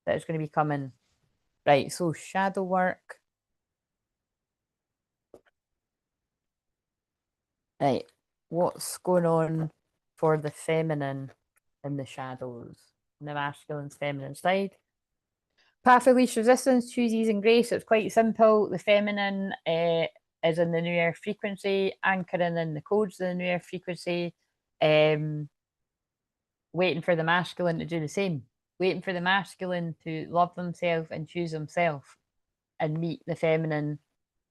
that is going to be coming. Right, so shadow work. Right, what's going on for the feminine in the shadows? And the masculine's feminine side. Path of least resistance, choose ease and grace. It's quite simple. The feminine is in the new earth frequency, anchoring in the codes of the new earth frequency, waiting for the masculine to do the same, waiting for the masculine to love themselves and choose themselves and meet the feminine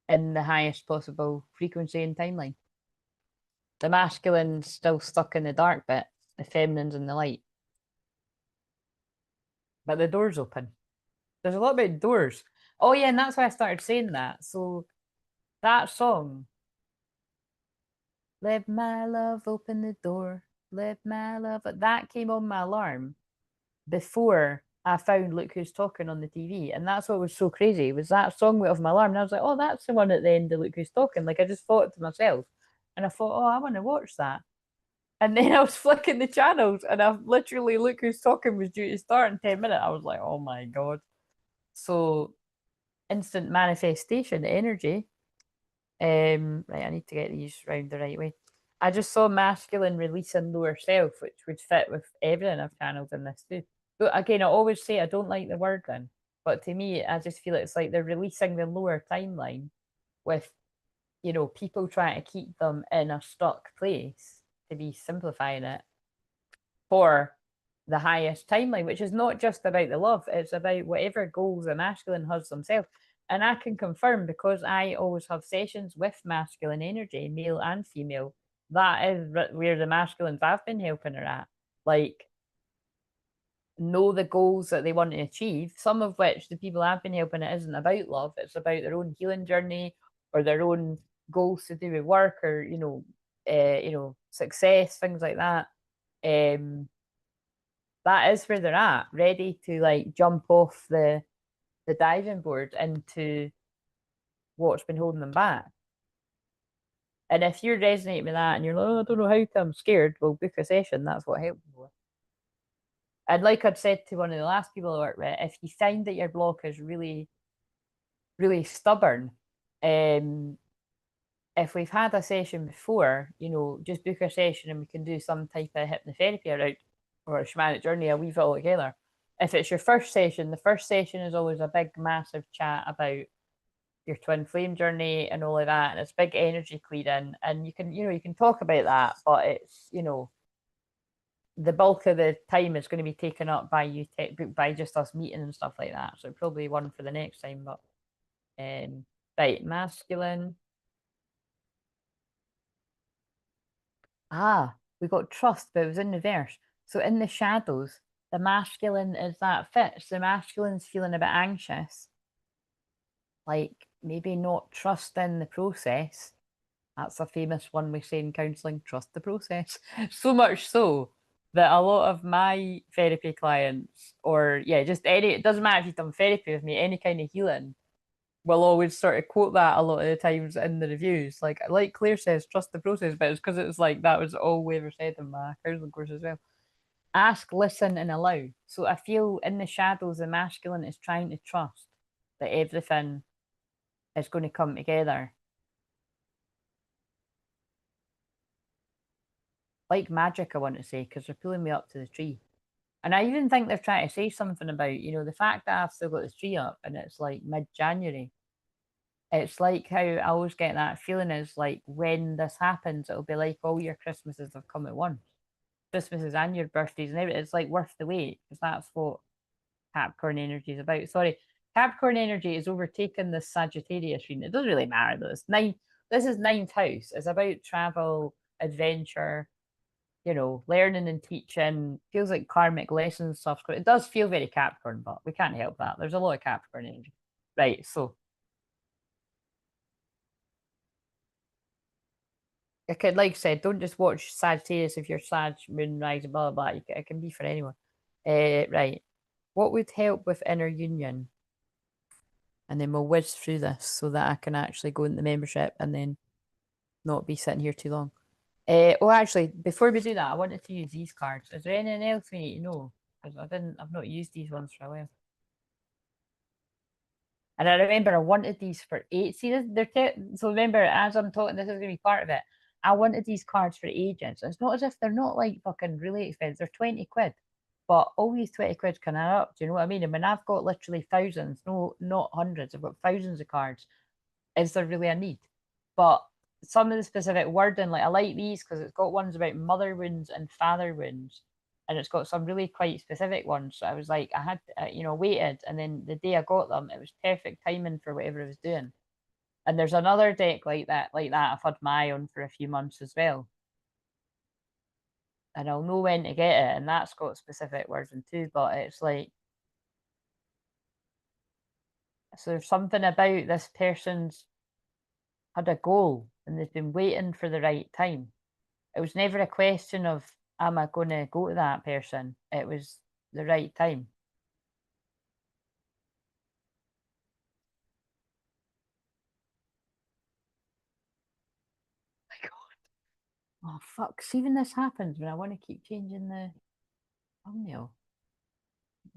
in the highest possible frequency and timeline. The masculine's still stuck in the dark bit, the feminine's in the light. But the door's open. There's a lot about doors. Oh yeah, and that's why I started saying that. So that song, let my love open the door, let my love, that came on my alarm before I found Look Who's Talking on the TV. And that's what was so crazy, was that song went off my alarm. And I was like, oh, that's the one at the end of Look Who's Talking. Like I just thought to myself. And I thought, oh, I want to watch that. And then I was flicking the channels and I literally Look Who's Talking was due to start in 10 minutes. I was like, oh my God. So instant manifestation energy. Right, I need to get these round the right way. I just saw masculine releasing lower self, which would fit with everything I've channeled in this too. But again, I always say I don't like the word then, but to me, I just feel it's like they're releasing the lower timeline with, people trying to keep them in a stuck place to be simplifying it for the highest timeline, which is not just about the love, it's about whatever goals the masculine has themselves. And I can confirm because I always have sessions with masculine energy, male and female. That is where the masculines I've been helping her at. Like, know the goals that they want to achieve, some of which the people I've been helping it isn't about love, it's about their own healing journey or their own goals to do with work or, success, things like that. That is where they're at, ready to like jump off the diving board into what's been holding them back. And if you're resonating with that and you're like, oh, I don't know how to, I'm scared, well, book a session. That's what helps. And like I'd said to one of the last people I worked with, if you find that your block is really, really stubborn, if we've had a session before, just book a session and we can do some type of hypnotherapy around or a shamanic journey, and weave it all together. If it's your first session, the first session is always a big, massive chat about your twin flame journey and all of that. And it's big energy clearing. And you can talk about that, but it's, the bulk of the time is going to be taken up by you by just us meeting and stuff like that. So probably one for the next time. But right, masculine. We got trust, but it was in reverse. So in the shadows, the masculine is that fits. The masculine's feeling a bit anxious, like maybe not trusting the process. That's a famous one we say in counselling, trust the process. So much so that a lot of my therapy clients, or yeah, just any, it doesn't matter if you've done therapy with me, any kind of healing, will always sort of quote that a lot of the times in the reviews. Like Claire says, trust the process, but it's because it's like that was all we ever said in my counselling course as well. Ask, listen, and allow. So I feel in the shadows, the masculine is trying to trust that everything is going to come together. Like magic, I want to say, because they're pulling me up to the tree. And I even think they're trying to say something about, the fact that I've still got the tree up and it's like mid-January. It's like how I always get that feeling is like when this happens, it'll be like all your Christmases have come at once. Christmases and your birthdays and everything. It's like worth the wait because that's what Capricorn energy is about. Sorry, Capricorn energy is overtaken the Sagittarius reading. It doesn't really matter though. This is ninth house. It's about travel, adventure, learning and teaching. Feels like karmic lessons stuff. It does feel very Capricorn, but we can't help that. There's a lot of Capricorn energy. Right, so I could, like I said, don't just watch Sagittarius if you're Sag, Moon, Rise, blah, blah, blah. It can be for anyone. Right. What would help with inner union? And then we'll whiz through this so that I can actually go into the membership and then not be sitting here too long. Actually, before we do that, I wanted to use these cards. Is there anything else we need to know? Because I've not used these ones for a while. And I remember I wanted these for eight. See, so remember, as I'm talking, this is going to be part of it. I wanted these cards for agents. It's not as if they're not like fucking really expensive. They're 20 quid. But all these 20 quid can add up. Do you know what I mean? I mean, I've got literally thousands, no, not hundreds. I've got thousands of cards. Is there really a need? But some of the specific wording, like I like these because it's got ones about mother wounds and father wounds, and it's got some really quite specific ones. So I was like, I had, waited, and then the day I got them, it was perfect timing for whatever I was doing. And there's another deck like that. I've had my own for a few months as well, and I'll know when to get it, and that's got specific wording too. But it's like, so there's something about this person's had a goal and they've been waiting for the right time. It was never a question of, am I going to go to that person? It was the right time. My God. Oh, fuck. See, when this happens, when I want to keep changing the thumbnail.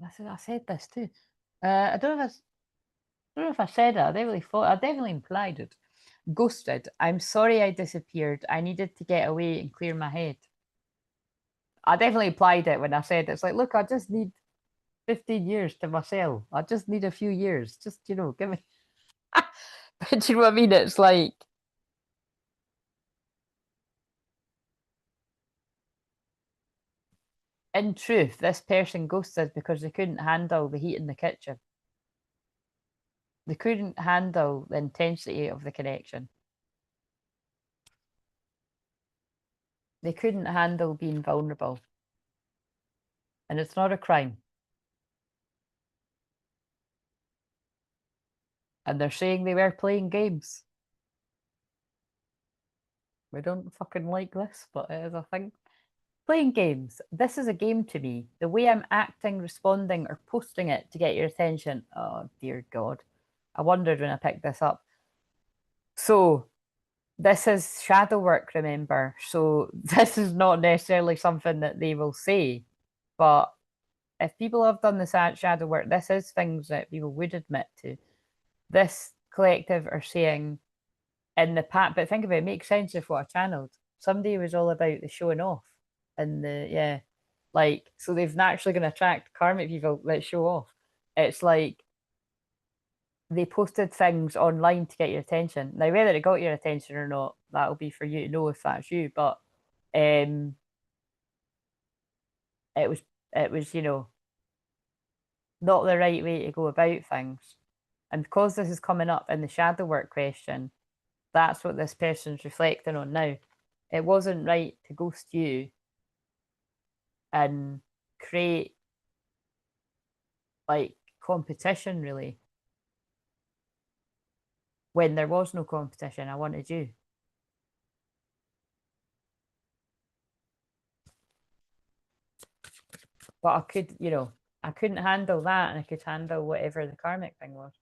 I said this too. I don't know if I said it. I definitely implied it. Ghosted. I'm sorry I disappeared. I needed to get away and clear my head. I definitely implied it when I said it. It's like, look, I just need 15 years to myself. I just need a few years. Just, give me. But you know what I mean? It's like, in truth, this person ghosted because they couldn't handle the heat in the kitchen. They couldn't handle the intensity of the connection. They couldn't handle being vulnerable. And it's not a crime. And they're saying they were playing games. We don't fucking like this, but it is a thing. Playing games. This is a game to me. The way I'm acting, responding, or posting it to get your attention. Oh, dear God. I wondered when I picked this up. So, this is shadow work, remember? So, this is not necessarily something that they will say. But if people have done the shadow work, this is things that people would admit to. This collective are saying in the past, but think about it, it makes sense of what I channeled. Somebody was all about the showing off and so they've naturally going to attract karmic people that show off. It's like they posted things online to get your attention. Now, whether it got your attention or not, that'll be for you to know if that's you. But um, it was not the right way to go about things. And because this is coming up in the shadow work question, that's what this person's reflecting on now. It wasn't right to ghost you and create like competition really when there was no competition. I wanted you. But I couldn't handle that and I could handle whatever the karmic thing was.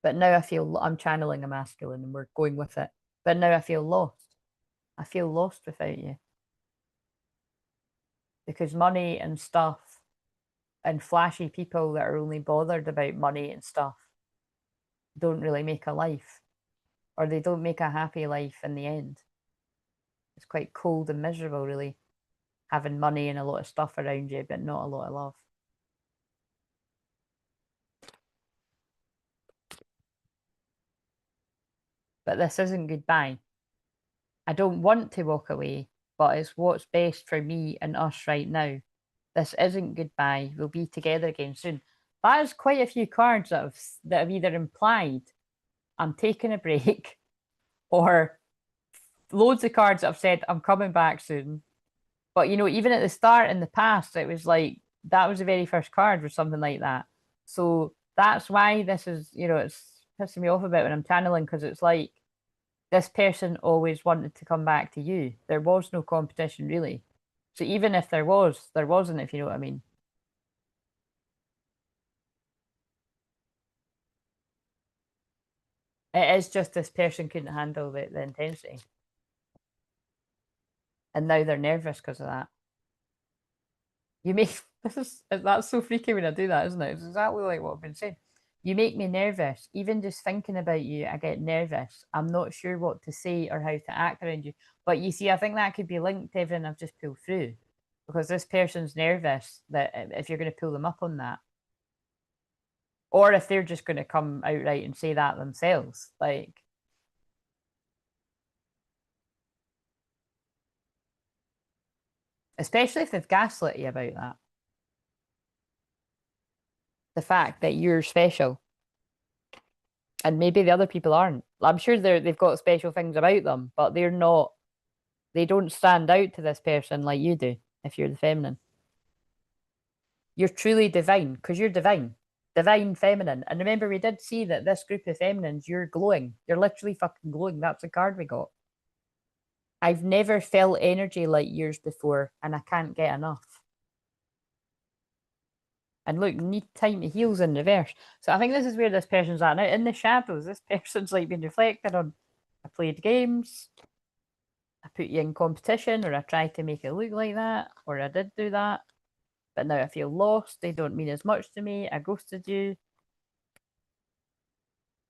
But now I feel I'm channeling a masculine and we're going with it. But now I feel lost. I feel lost without you. Because money and stuff and flashy people that are only bothered about money and stuff don't really make a life, or they don't make a happy life in the end. It's quite cold and miserable, really. having money and a lot of stuff around you, but not a lot of love. But this isn't goodbye. I don't want to walk away, but it's what's best for me and us right now. This isn't goodbye. We'll be together again soon. That is quite a few cards that have either implied I'm taking a break, or loads of cards that have said I'm coming back soon. But you know, even at the start in the past, it was like that was the very first card or something like that. So that's why this is, you know, it's pissing me off a bit when I'm channeling, because it's like this person always wanted to come back to you. There was no competition really. So even if there was, there wasn't, if you know what I mean. It is just this person couldn't handle the intensity. And now they're nervous because of that. You make that's so freaky when I do that, isn't it? It's exactly like what I've been saying. You make me nervous. Even just thinking about you, I get nervous. I'm not sure what to say or how to act around you. But you see, I think that could be linked to everything I've just pulled through. Because this person's nervous that if you're going to pull them up on that. Or if they're just going to come outright and say that themselves. Like, especially if they've gaslit you about that. The fact that you're special. And maybe the other people aren't. I'm sure they've got special things about them, but they're not. They don't stand out to this person like you do. If you're the feminine, you're truly divine because you're divine feminine. And remember, we did see that this group of feminines, you're glowing. You're literally fucking glowing. That's the card we got. I've never felt energy like yours before, and I can't get enough. And look, need time to heal's in reverse. So I think this is where this person's at now. In the shadows, this person's like been reflected on. I played games. I put you in competition, or I tried to make it look like that, or I did do that. But now I feel lost. They don't mean as much to me. I ghosted you.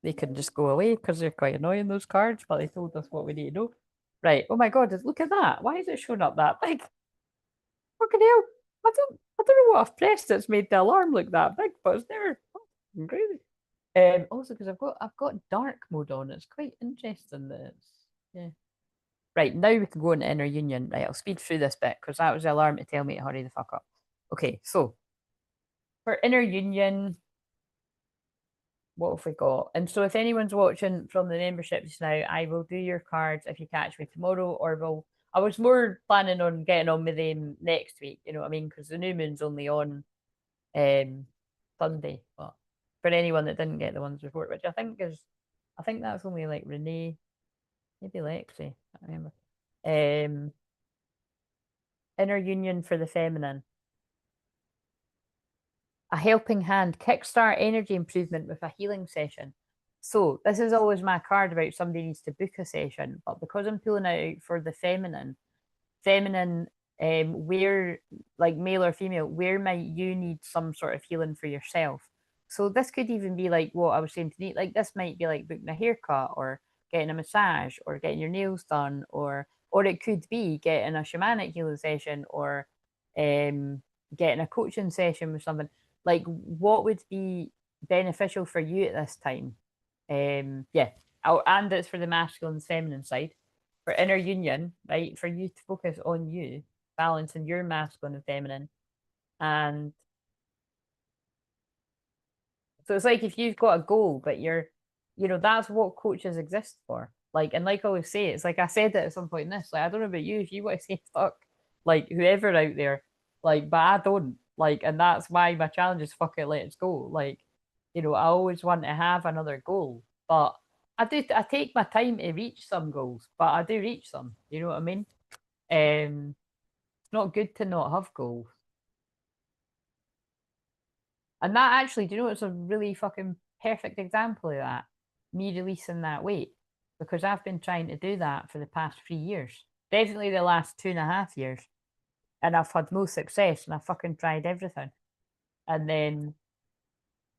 They can just go away because they're quite annoying, those cards, but they told us what we need to know. Right. Oh my god, look at that. Why is it showing up that big? Fucking hell. I don't know what I've pressed that's made the alarm look that big, but it's never crazy. Also because I've got dark mode on. It's quite interesting that it's yeah. Right, now we can go into inner union. Right, I'll speed through this bit because that was the alarm to tell me to hurry the fuck up. Okay, so for inner union, what have we got? And so if anyone's watching from the membership just now, I will do your cards if you catch me tomorrow, or I was more planning on getting on with them next week, you know what I mean? Because the new moon's only on Sunday. But for anyone that didn't get the ones before, which I think that's only like Renee, maybe Lexi, I can't remember. Inner union for the feminine. A helping hand, kickstart energy improvement with a healing session. So this is always my card about somebody needs to book a session, but because I'm pulling out for the feminine, where like male or female, where might you need some sort of healing for yourself? So this could even be like what I was saying to Nate, like this might be like booking a haircut or getting a massage or getting your nails done, or it could be getting a shamanic healing session, or getting a coaching session with something. Like what would be beneficial for you at this time? Yeah. Oh, and it's for the masculine and feminine side. For inner union, right? For you to focus on you, balancing your masculine and feminine. And so it's like if you've got a goal, but that's what coaches exist for. Like, and like I always say, it's like I said it at some point in this, like, I don't know about you, if you want to say fuck, like whoever out there, like, but I don't. Like, and that's why my challenge is fuck it, let's go. Like, I always want to have another goal. But I take my time to reach some goals, but I do reach some. You know what I mean? It's not good to not have goals. And that actually, do you know it's a really fucking perfect example of that? Me releasing that weight. Because I've been trying to do that for the past 3 years. Definitely the last 2.5 years. And I've had no success and I fucking tried everything. And then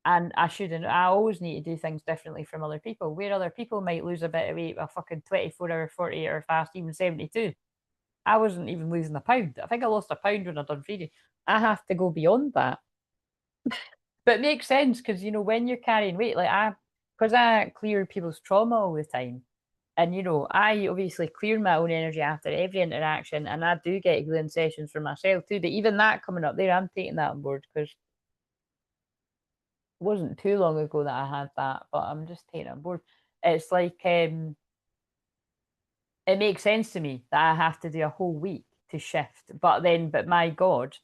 and I always need to do things differently from other people. Where other people might lose a bit of weight with a fucking 24-hour, 48-hour fast, even 72. I wasn't even losing a pound. I think I lost a pound when I done 3D. I have to go beyond that. But it makes sense because when you're carrying weight, because I clear people's trauma all the time, and I obviously clear my own energy after every interaction, and I do get healing sessions for myself too. But even that coming up there, I'm taking that on board because it wasn't too long ago that I had that, but I'm just taking it on board. It's like it makes sense to me that I have to do a whole week to shift. But my God,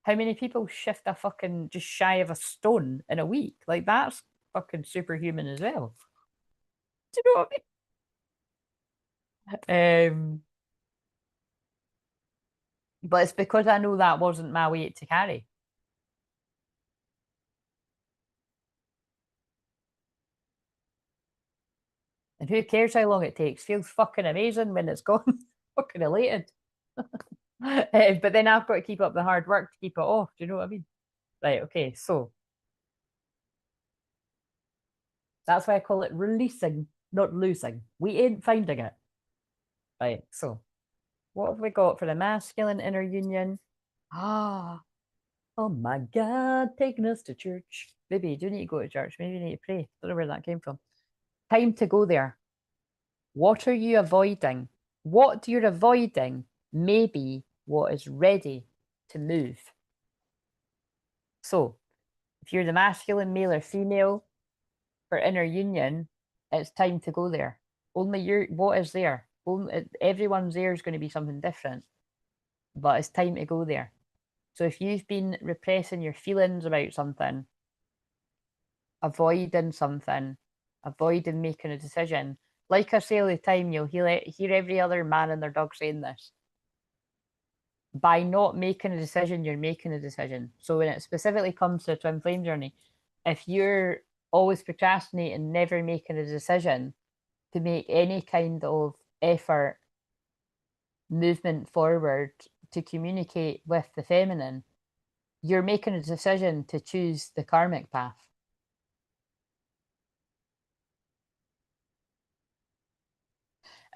how many people shift a fucking just shy of a stone in a week? Like that's fucking superhuman as well. Do you know what I mean? But it's because I know that wasn't my weight to carry. And who cares how long it takes? Feels fucking amazing when it's gone. Fucking elated. But then I've got to keep up the hard work to keep it off. Do you know what I mean? Right, okay, so that's why I call it releasing, not losing. We ain't finding it. Right, so what have we got for the masculine inner union? Ah, oh my God, taking us to church. Maybe you do need to go to church. Maybe you need to pray. Don't know where that came from. Time to go there. What are you avoiding? What you're avoiding may be what is ready to move. So, if you're the masculine, male, or female for inner union, it's time to go there. Only what is there? Everyone's there is going to be something different, but it's time to go there. So, if you've been repressing your feelings about something, avoiding something, avoiding making a decision, like I say all the time, you'll hear every other man and their dog saying this. By not making a decision, you're making a decision. So when it specifically comes to a twin flame journey, if you're always procrastinating, never making a decision to make any kind of effort, movement forward to communicate with the feminine, you're making a decision to choose the karmic path.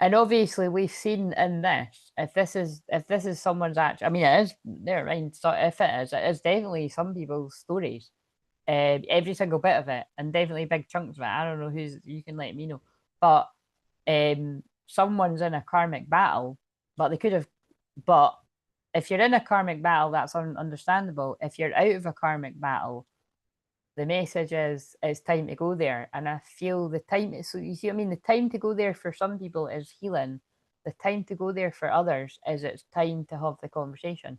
And obviously, we've seen in this if this is someone's actual. I mean, it is. Never mind. So if it is definitely some people's stories. Every single bit of it, and definitely big chunks of it. I don't know who's. You can let me know. But someone's in a karmic battle, but they could have. But if you're in a karmic battle, that's understandable. If you're out of a karmic battle, the message is it's time to go there. And I feel the time, so you see what I mean? The time to go there for some people is healing. The time to go there for others is it's time to have the conversation.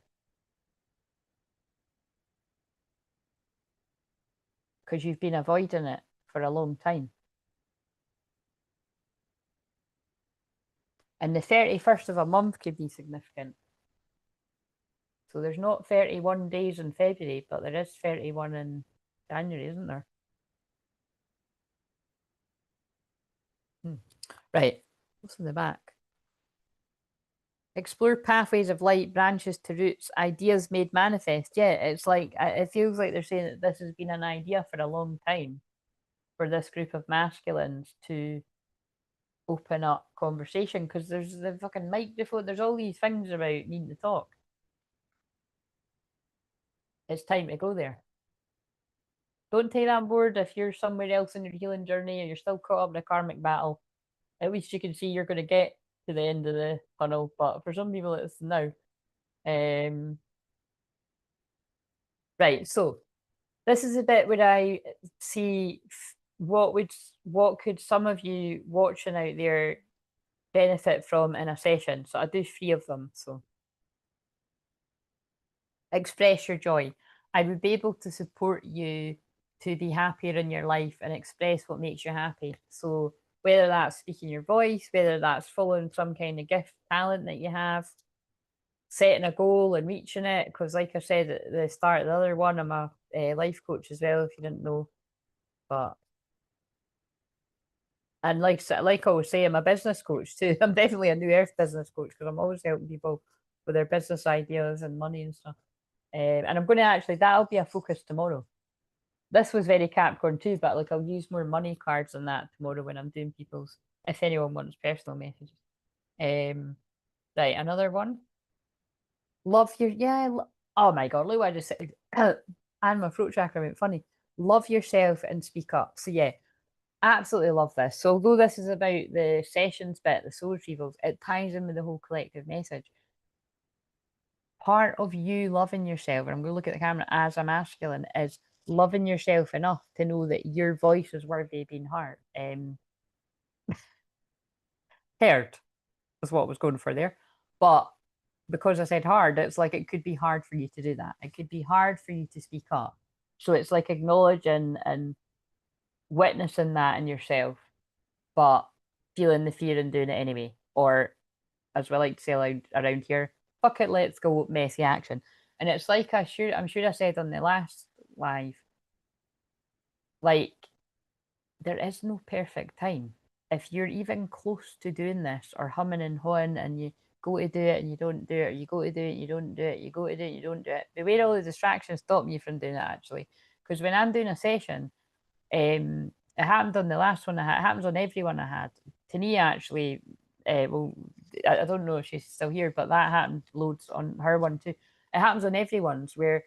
Because you've been avoiding it for a long time. And the 31st of a month could be significant. So there's not 31 days in February, but there is 31 in January, isn't there? Right. What's in the back? Explore pathways of light, branches to roots, ideas made manifest. Yeah, it's like, it feels like they're saying that this has been an idea for a long time for this group of masculines to open up conversation because there's the fucking microphone, there's all these things about needing to talk. It's time to go there. Don't take that on board if you're somewhere else in your healing journey and you're still caught up in a karmic battle. At least you can see you're going to get to the end of the tunnel. But for some people, it's now. Right. So this is a bit where I see what could some of you watching out there benefit from in a session. So I do 3 of them. So express your joy. I would be able to support you to be happier in your life and express what makes you happy. So whether that's speaking your voice, whether that's following some kind of gift, talent that you have, setting a goal and reaching it. Because like I said at the start of the other one, I'm a life coach as well, if you didn't know. But and like I was saying, I'm a business coach too. I'm definitely a new earth business coach because I'm always helping people with their business ideas and money and stuff. And I'm going to actually, that'll be a focus tomorrow. This was very Capricorn too, but like I'll use more money cards than that tomorrow when I'm doing people's, if anyone wants personal messages. Right, another one. Love your oh my god, look what I just said. And my throat chakra went funny. Love yourself and speak up. So yeah, absolutely love this. So although this is about the sessions bit, the soul retrievals, it ties in with the whole collective message. Part of you loving yourself, and I'm going to look at the camera as a masculine, is loving yourself enough to know that your voice is worthy of being heard. Heard is what I was going for there. But because I said hard, it's like it could be hard for you to do that. It could be hard for you to speak up. So it's like acknowledging and witnessing that in yourself, but feeling the fear and doing it anyway. Or as we like to say around here, fuck it, let's go messy action. And it's like I'm sure I said on the last live, like there is no perfect time. If you're even close to doing this or humming and hawing and you go to do it and you don't do it, or you go to do it and you don't do it, you go to do it and you don't do it, beware all the distractions stopping you from doing it actually. Because when I'm doing a session, it happened on the last one I had, it happens on every one I had. Tania actually, well, I don't know if she's still here, but that happened loads on her one too. It happens on everyone's where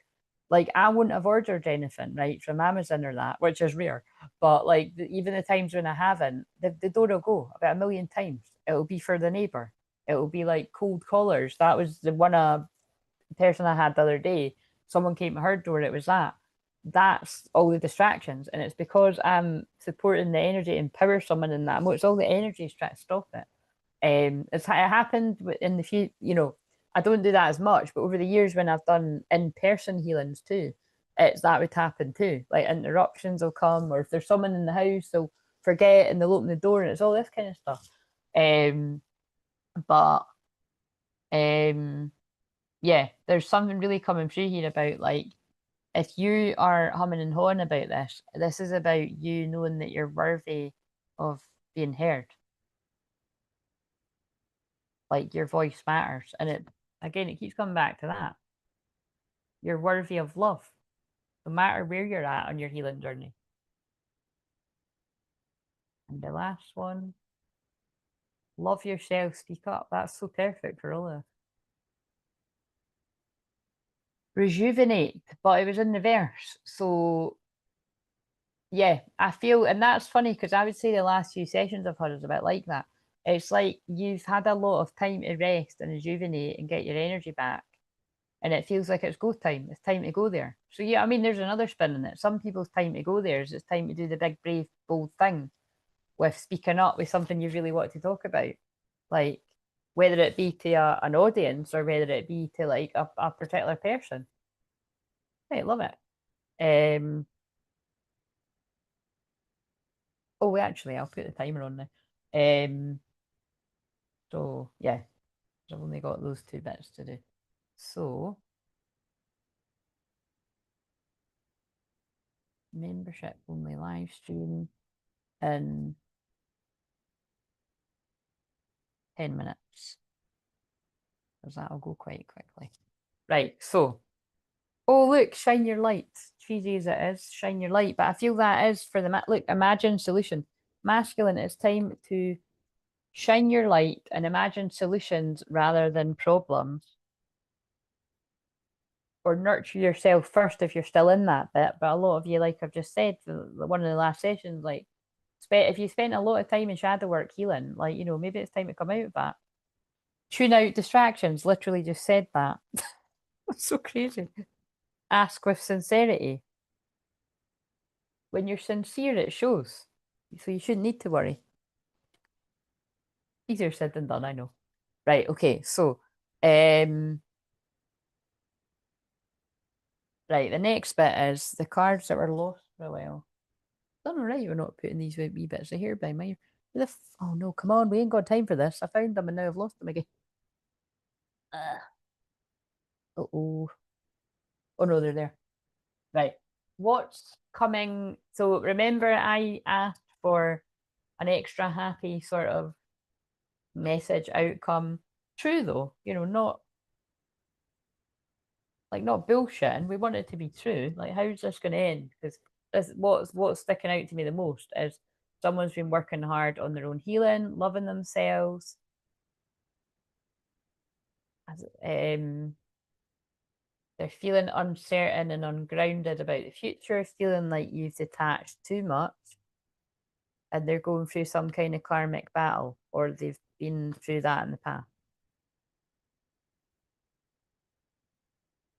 like I wouldn't have ordered anything right from Amazon or that, which is rare. But like even the times when I haven't, the door will go about a million times. It'll be for the neighbor. It'll be like cold callers. That was the one person I had the other day. Someone came to her door. It was that. That's all the distractions, and it's because I'm supporting the energy, empower someone in that. It's all the energy is trying to stop it. It happened in the few, I don't do that as much, but over the years when I've done in-person healings too, it's that would happen too. Like interruptions will come, or if there's someone in the house, they'll forget and they'll open the door, and it's all this kind of stuff. But yeah, there's something really coming through here about like if you are humming and hawing about this is about you knowing that you're worthy of being heard. Like your voice matters, and it keeps coming back to that. You're worthy of love, no matter where you're at on your healing journey. And the last one, love yourself, speak up. That's so perfect for all of us. Rejuvenate, but it was in the verse. So yeah, I feel, and that's funny because I would say the last few sessions I've had is a bit like that. It's like you've had a lot of time to rest and rejuvenate and get your energy back. And it feels like it's go time. It's time to go there. So yeah, I mean, there's another spin in it. Some people's time to go there is it's time to do the big, brave, bold thing with speaking up with something you really want to talk about. Like whether it be to an audience or whether it be to like a particular person. I love it. Oh, actually, I'll put the timer on now. So yeah, I've only got those two bits to do. So membership only live stream in 10 minutes. Because that'll go quite quickly. Right, so oh look, shine your light. Cheesy as it is, shine your light. But I feel that is for the look, imagine solution. Masculine, it's time to shine your light and imagine solutions rather than problems. Or nurture yourself first if you're still in that bit. But a lot of you, like I've just said, one of the last sessions, like if you spent a lot of time in shadow work healing, like maybe it's time to come out of that. Tune out distractions. Literally just said that. That's so crazy. Ask with sincerity. When you're sincere, it shows. So you shouldn't need to worry. Easier said than done, I know. Right, okay, so right, the next bit is the cards that were lost for a while. Done all right, we're not putting these wee bits of hair by my ear. Oh no, come on, we ain't got time for this. I found them and now I've lost them again. Uh-oh. Oh no, they're there. Right. What's coming? So remember I asked for an extra happy sort of message outcome. True though, not bullshit, and we want it to be true. Like, how's this going to end? Because this what's sticking out to me the most is someone's been working hard on their own healing, loving themselves, they're feeling uncertain and ungrounded about the future, feeling like you've detached too much, and they're going through some kind of karmic battle, or they've been through that in the past.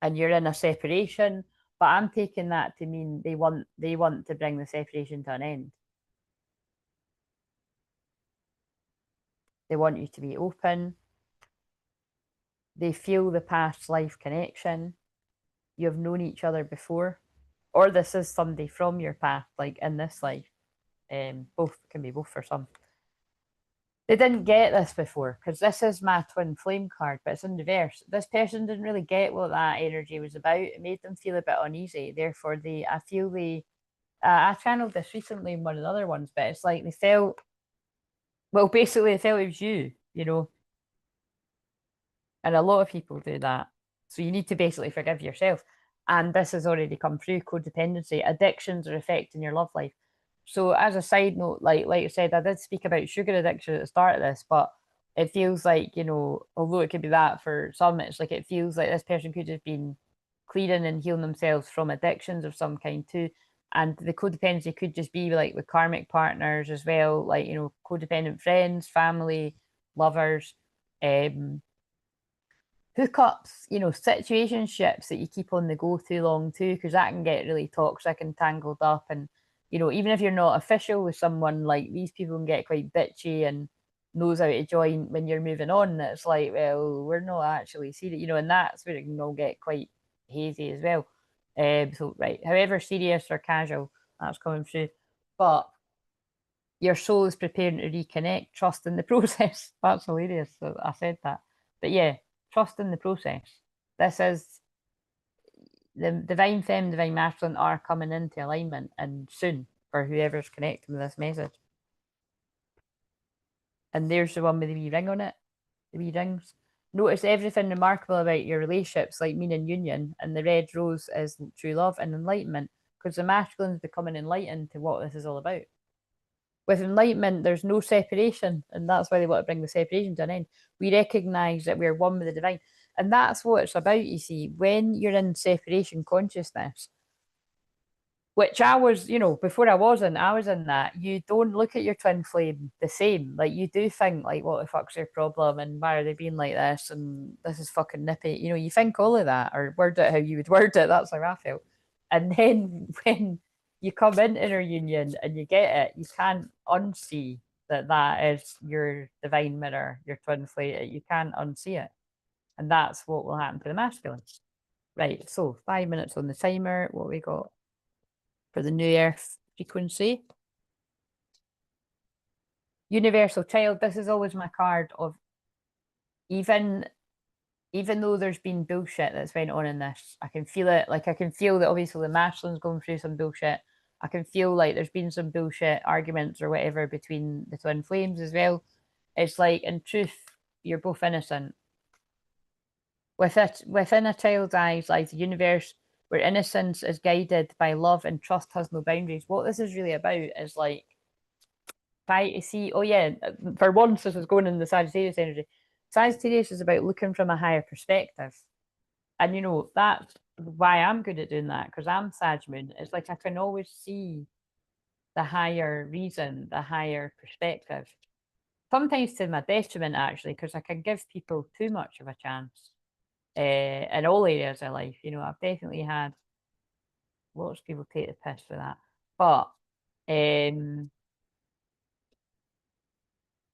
And you're in a separation, but I'm taking that to mean they want to bring the separation to an end. They want you to be open. They feel the past life connection. You have known each other before, or this is somebody from your past, like in this life. Both can be both for some. They didn't get this before because this is my twin flame card, but it's in reverse. This person didn't really get what that energy was about. It made them feel a bit uneasy. Therefore, I feel I channeled this recently in one of the other ones, but it's like they felt, well, basically, they felt it was you know, and a lot of people do that. So you need to basically forgive yourself. And this has already come through codependency. Addictions are affecting your love life. So as a side note, like I said, I did speak about sugar addiction at the start of this, but it feels like, you know, although it could be that for some, it's like it feels like this person could have been clearing and healing themselves from addictions of some kind too. And the codependency could just be like with karmic partners as well, like, you know, codependent friends, family, lovers, hookups, you know, situationships that you keep on the go too long too, because that can get really toxic and tangled up. And, you know, even if you're not official with someone, like these people can get quite bitchy and knows how to join when you're moving on. It's like, well, we're not actually serious, you know, and that's where it can all get quite hazy as well. So, right, however serious or casual that's coming through. But your soul is preparing to reconnect, trust in the process. That's hilarious. So I said that. But yeah, trust in the process. This is the divine femme, divine masculine are coming into alignment and soon for whoever's connecting with this message. And there's the one with the wee ring on it, the wee rings. Notice everything remarkable about your relationships, like meaning union, and the red rose is true love and enlightenment, because the masculine's becoming enlightened to what this is all about. With enlightenment, there's no separation, and that's why they want to bring the separation to an end. We recognize that we're one with the divine, and that's what it's about. You see, when you're in separation consciousness, which I was, you know, before I was in that, you don't look at your twin flame the same. Like, you do think, like, what the fuck's their problem, and why are they being like this, and this is fucking nippy. You know, you think all of that, or word it how you would word it. That's how I felt. And then when you come into inner union and you get it, you can't unsee that is your divine mirror, your twin flame. You can't unsee it. And that's what will happen to the masculine. Right, so 5 minutes on the timer. What we got for the new earth frequency? Universal child. This is always my card of even though there's been bullshit that's went on in this, I can feel it. Like, I can feel that obviously the masculine's going through some bullshit. I can feel like there's been some bullshit arguments or whatever between the twin flames as well. It's like, in truth, you're both innocent. Within a child's eyes lies the universe where innocence is guided by love and trust has no boundaries. What this is really about is like, try to see, oh yeah, for once this is going in the Sagittarius energy. Sagittarius is about looking from a higher perspective. And you know, that's why I'm good at doing that, because I'm Sag Moon. It's like I can always see the higher reason, the higher perspective. Sometimes to my detriment, actually, because I can give people too much of a chance in all areas of life. You know, I've definitely had lots of people take the piss for that. But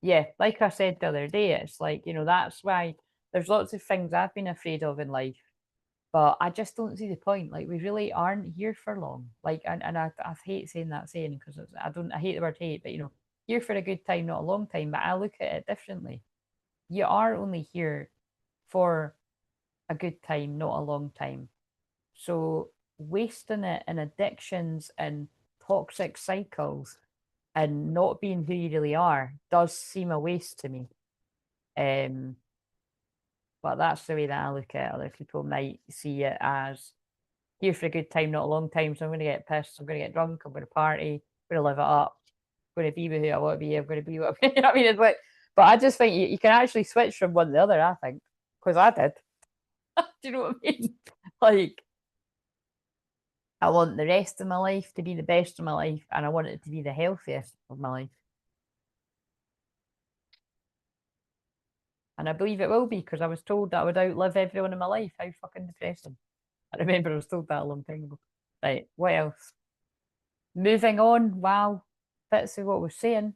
yeah, like I said the other day, it's like, you know, that's why there's lots of things I've been afraid of in life, but I just don't see the point. Like, we really aren't here for long. Like, and I hate saying that saying because I hate the word hate, but you know, here for a good time, not a long time. But I look at it differently. You are only here for a good time, not a long time. So wasting it in addictions and toxic cycles and not being who you really are does seem a waste to me. But that's the way that I look at it. Other people might see it as here for a good time, not a long time. So I'm going to get pissed. I'm going to get drunk. I'm going to party. I'm going to live it up. I'm going to be with who I want to be. I'm going to be what you know what I mean? It's like, but I just think you can actually switch from one to the other, I think, because I did. Do you know what I mean? Like, I want the rest of my life to be the best of my life, and I want it to be the healthiest of my life. And I believe it will be because I was told that I would outlive everyone in my life. How fucking depressing. I remember I was told that a long time ago. Right, what else? Moving on, wow, fits with what we're saying.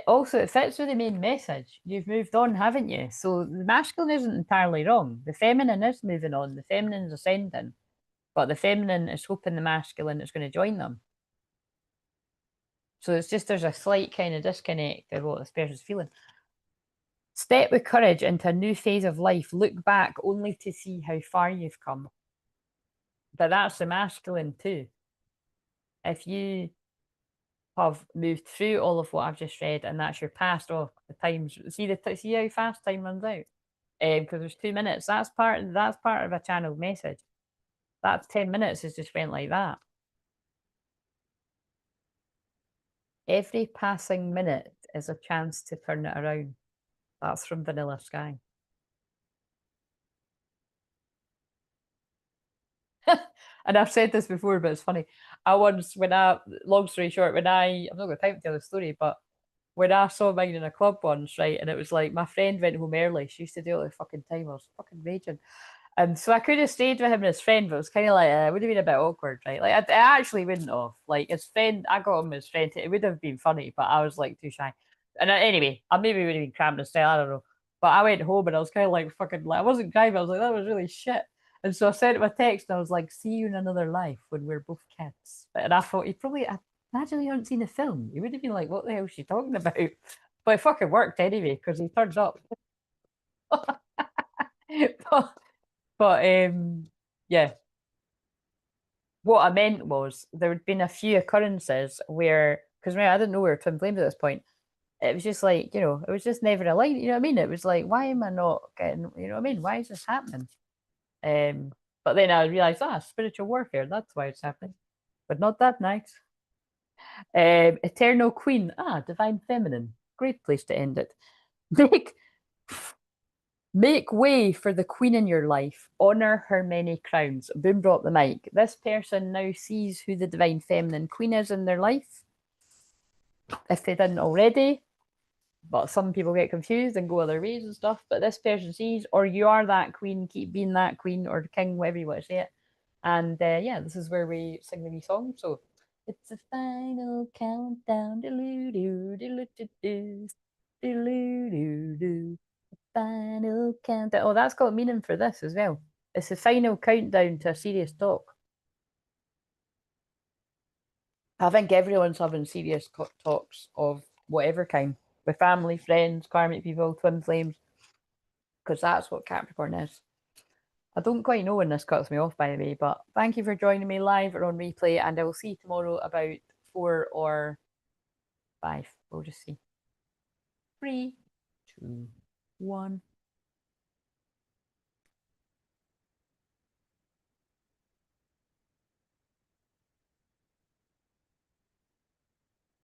Also, it fits with the main message. You've moved on, haven't you? So the masculine isn't entirely wrong. The feminine is moving on. The feminine's ascending, but the feminine is hoping the masculine is going to join them. So it's just there's a slight kind of disconnect of what this person's feeling. Step with courage into a new phase of life. Look back only to see how far you've come. But that's the masculine too. If you have moved through all of what I've just read and that's your past, oh, the times, see how fast time runs out. Because there's 2 minutes. That's part of a channeled message. That's 10 minutes has just went like that. Every passing minute is a chance to turn it around. That's from Vanilla Sky. And I've said this before, but it's funny. Long story short, I'm not going to time to tell the story, but when I saw mine in a club once, right, and it was like my friend went home early. She used to do it all the fucking time. I was fucking raging. And so I could have stayed with him and his friend, but it was kind of like, it would have been a bit awkward, right? Like, I actually wouldn't have. Like, his friend, I got him his friend. It would have been funny, but I was like too shy. And anyway, I maybe would have been cramped in style, I don't know. But I went home and I was kind of like fucking, like, I wasn't crying, I was like, that was really shit. And so I sent him a text and I was like, see you in another life when we're both kids. And I thought I imagine he hadn't seen the film. He would have been like, what the hell is she talking about? But it fucking worked anyway, because he turns up. but yeah. What I meant was there had been a few occurrences where, because I didn't know we were twin flames at this point. It was just like, it was just never aligned. You know what I mean? It was like, why am I not getting, you know what I mean? Why is this happening? But then I realized, spiritual warfare, that's why it's happening. But not that night. Eternal Queen, Divine Feminine. Great place to end it. Make Make way for the queen in your life. Honor her many crowns. Boom, drop the mic. This person now sees who the divine feminine queen is in their life. If they didn't already, but some people get confused and go other ways and stuff. But this person sees, or you are that queen, keep being that queen or king, whatever you want to say it. And yeah, this is where we sing the wee song. So it's a final countdown. Final countdown. Oh, that's got meaning for this as well. It's the final countdown to a serious talk. I think everyone's having serious talks of whatever kind, with family, friends, karmic people, twin flames, because that's what Capricorn is. I don't quite know when this cuts me off, by the way, but thank you for joining me live or on replay, and I will see you tomorrow about 4 or 5. We'll just see. 3, 2, 1.